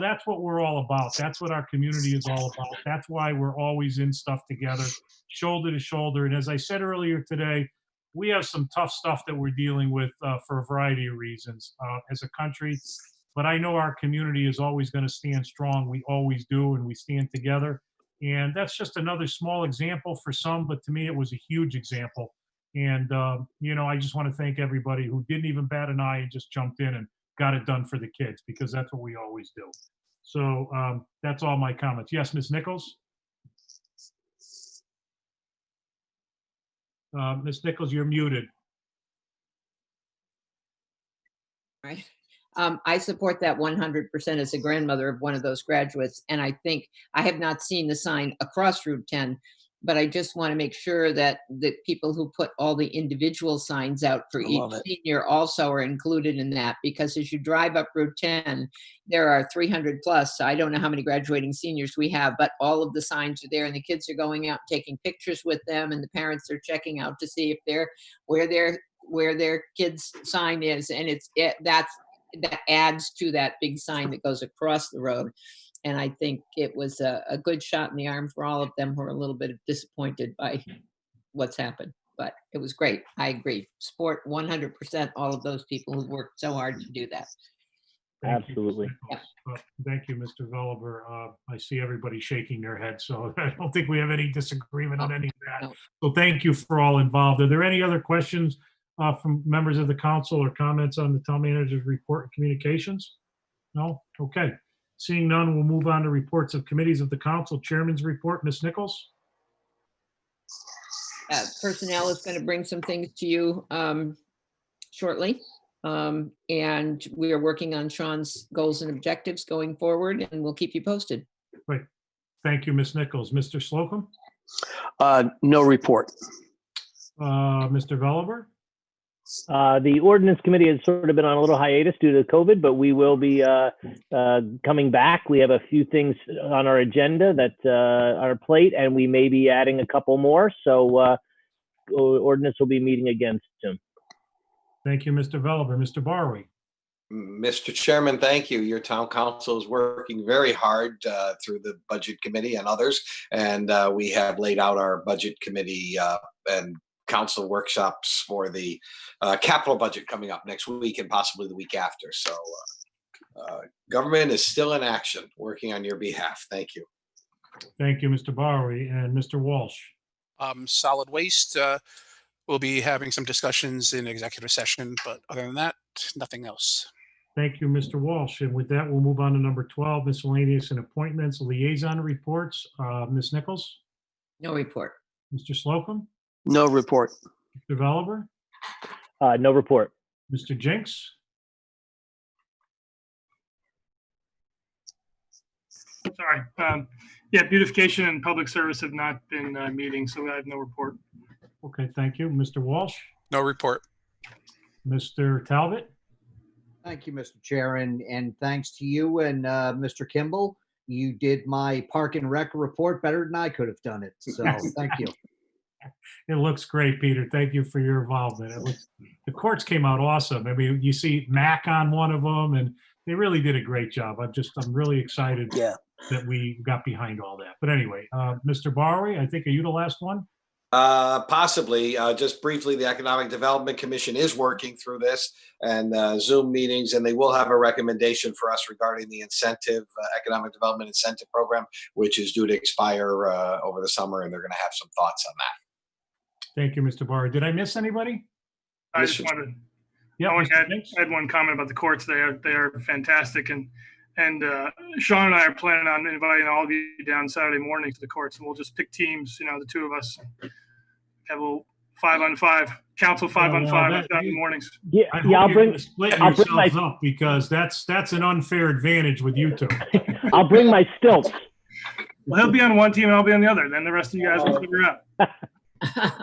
[SPEAKER 8] that's what we're all about. That's what our community is all about. That's why we're always in stuff together, shoulder to shoulder. And as I said earlier today, we have some tough stuff that we're dealing with for a variety of reasons as a country. But I know our community is always going to stand strong. We always do, and we stand together. And that's just another small example for some, but to me, it was a huge example. And, I just want to thank everybody who didn't even bat an eye and just jumped in and got it done for the kids, because that's what we always do. So that's all my comments. Yes, Ms. Nichols? Ms. Nichols, you're muted.
[SPEAKER 12] Right. I support that 100% as a grandmother of one of those graduates. And I think I have not seen the sign across Route 10, but I just want to make sure that the people who put all the individual signs out for each senior also are included in that, because as you drive up Route 10, there are 300 plus. I don't know how many graduating seniors we have, but all of the signs are there and the kids are going out taking pictures with them, and the parents are checking out to see if they're where their kids' sign is. And that adds to that big sign that goes across the road. And I think it was a good shot in the arm for all of them who are a little bit disappointed by what's happened. But it was great. I agree. Support 100% all of those people who worked so hard to do that.
[SPEAKER 13] Absolutely.
[SPEAKER 8] Thank you, Mr. Veliver. I see everybody shaking their head, so I don't think we have any disagreement on any of that.
[SPEAKER 12] No.
[SPEAKER 8] So thank you for all involved. Are there any other questions from members of the council or comments on the town manager's report and communications? No? Okay. Seeing none, we'll move on to reports of committees of the council. Chairman's report, Ms. Nichols.
[SPEAKER 12] Personnel is going to bring some things to you shortly. And we are working on Sean's goals and objectives going forward, and we'll keep you posted.
[SPEAKER 8] Great. Thank you, Ms. Nichols. Mr. Slocum?
[SPEAKER 2] No report.
[SPEAKER 8] Mr. Veliver?
[SPEAKER 13] The ordinance committee has sort of been on a little hiatus due to COVID, but we will be coming back. We have a few things on our agenda that on our plate, and we may be adding a couple more. So ordinance will be meeting again soon.
[SPEAKER 8] Thank you, Mr. Veliver. Mr. Barwi?
[SPEAKER 3] Mr. Chairman, thank you. Your town council is working very hard through the budget committee and others, and we have laid out our budget committee and council workshops for the capital budget coming up next week and possibly the week after. So government is still in action, working on your behalf. Thank you.
[SPEAKER 8] Thank you, Mr. Barwi. And Mr. Walsh?
[SPEAKER 10] Solid waste, we'll be having some discussions in executive session, but other than that, nothing else.
[SPEAKER 8] Thank you, Mr. Walsh. And with that, we'll move on to number 12, miscellaneous and appointments, liaison reports. Ms. Nichols?
[SPEAKER 12] No report.
[SPEAKER 8] Mr. Slocum?
[SPEAKER 2] No report.
[SPEAKER 8] Mr. Veliver?
[SPEAKER 13] No report.
[SPEAKER 8] Mr. Jinks?
[SPEAKER 4] Sorry. Yeah, beautification and public service have not been meeting, so I have no report.
[SPEAKER 8] Okay, thank you. Mr. Walsh?
[SPEAKER 10] No report.
[SPEAKER 8] Mr. Talbot?
[SPEAKER 11] Thank you, Mr. Chair, and thanks to you and Mr. Kimball. You did my Park and Rec report better than I could have done it, so thank you.
[SPEAKER 8] It looks great, Peter. Thank you for your involvement. The courts came out awesome. I mean, you see Mac on one of them, and they really did a great job. I'm really excited.
[SPEAKER 2] Yeah.
[SPEAKER 8] that we got behind all that. But anyway, Mr. Barry, I think, are you the last one?
[SPEAKER 3] Possibly. Just briefly, the Economic Development Commission is working through this and Zoom meetings, and they will have a recommendation for us regarding the incentive, Economic Development Incentive Program, which is due to expire over the summer, and they're going to have some thoughts on that.
[SPEAKER 8] Thank you, Mr. Barr. Did I miss anybody?
[SPEAKER 4] I just wanted
[SPEAKER 8] Yeah,
[SPEAKER 4] I had one comment about the courts. They are fantastic, and Sean and I are planning on inviting all of you down Saturday morning to the courts, and we'll just pick teams. You know, the two of us have a little 5-on-5 council 5-on-5 on Saturday mornings.
[SPEAKER 8] Yeah, I'll bring yourselves up because that's an unfair advantage with you two.
[SPEAKER 13] I'll bring my stilts.
[SPEAKER 4] Well, he'll be on one team and I'll be on the other. Then the rest of you guys will figure it out.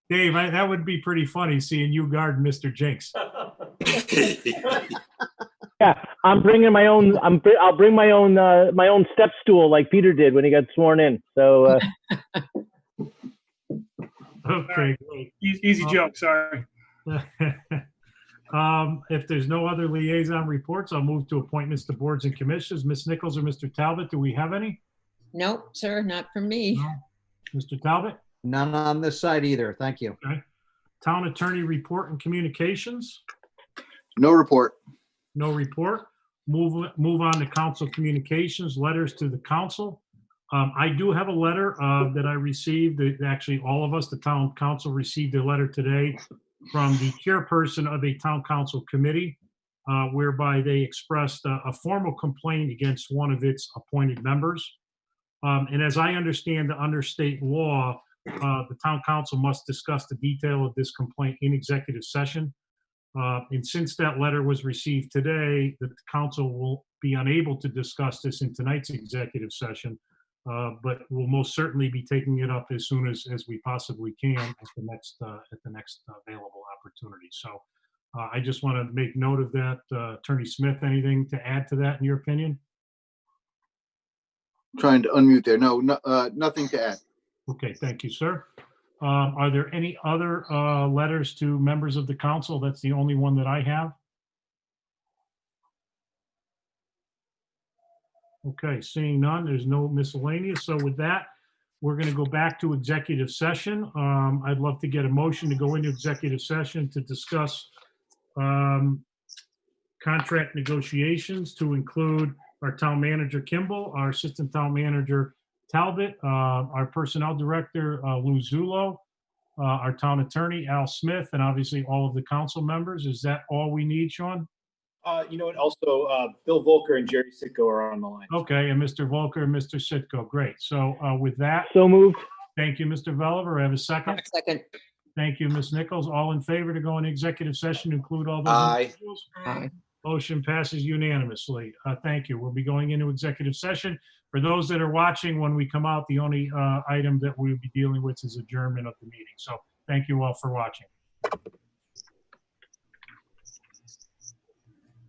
[SPEAKER 8] Dave, that would be pretty funny seeing you guard Mr. Jinx.
[SPEAKER 13] Yeah, I'm bringing my own. I'll bring my own step stool like Peter did when he got sworn in. So.
[SPEAKER 8] Okay, great.
[SPEAKER 4] Easy joke. Sorry.
[SPEAKER 8] If there's no other liaison reports, I'll move to appointments to boards and commissions. Ms. Nichols or Mr. Talbot, do we have any?
[SPEAKER 12] Nope, sir, not from me.
[SPEAKER 8] No. Mr. Talbot?
[SPEAKER 11] None on this side either. Thank you.
[SPEAKER 8] Okay. Town attorney report and communications?
[SPEAKER 14] No report.
[SPEAKER 8] No report. Move on to council communications, letters to the council. I do have a letter that I received. Actually, all of us, the town council, received a letter today from the chairperson of a town council committee, whereby they expressed a formal complaint against one of its appointed members. And as I understand, under state law, the town council must discuss the detail of this complaint in executive session. And since that letter was received today, the council will be unable to discuss this in tonight's executive session. But we'll most certainly be taking it up as soon as we possibly can at the next available opportunity. So I just want to make note of that. Attorney Smith, anything to add to that in your opinion?
[SPEAKER 14] Trying to unmute there. No, nothing to add.
[SPEAKER 8] Okay, thank you, sir. Are there any other letters to members of the council? That's the only one that I have. Okay, seeing none, there's no miscellaneous. So with that, we're going to go back to executive session. I'd love to get a motion to go into executive session to discuss contract negotiations to include our town manager, Kimball, our assistant town manager, Talbot, our personnel director, Lou Zullo, our town attorney, Al Smith, and obviously all of the council members. Is that all we need, Sean?
[SPEAKER 5] You know what? Also, Bill Volker and Jerry Sitko are on the line.
[SPEAKER 8] Okay, and Mr. Volker and Mr. Sitko. Great. So with that.
[SPEAKER 13] So moved.
[SPEAKER 8] Thank you, Mr. Veliver. I have a second.
[SPEAKER 12] Second.
[SPEAKER 8] Thank you, Ms. Nichols. All in favor to go into executive session, include all those
[SPEAKER 3] Aye.
[SPEAKER 8] individuals?
[SPEAKER 12] Aye.
[SPEAKER 8] Motion passes unanimously. Thank you. We'll be going into executive session. For those that are watching, when we come out, the only item that we'll be dealing with is adjournment of the meeting. So thank you all for watching.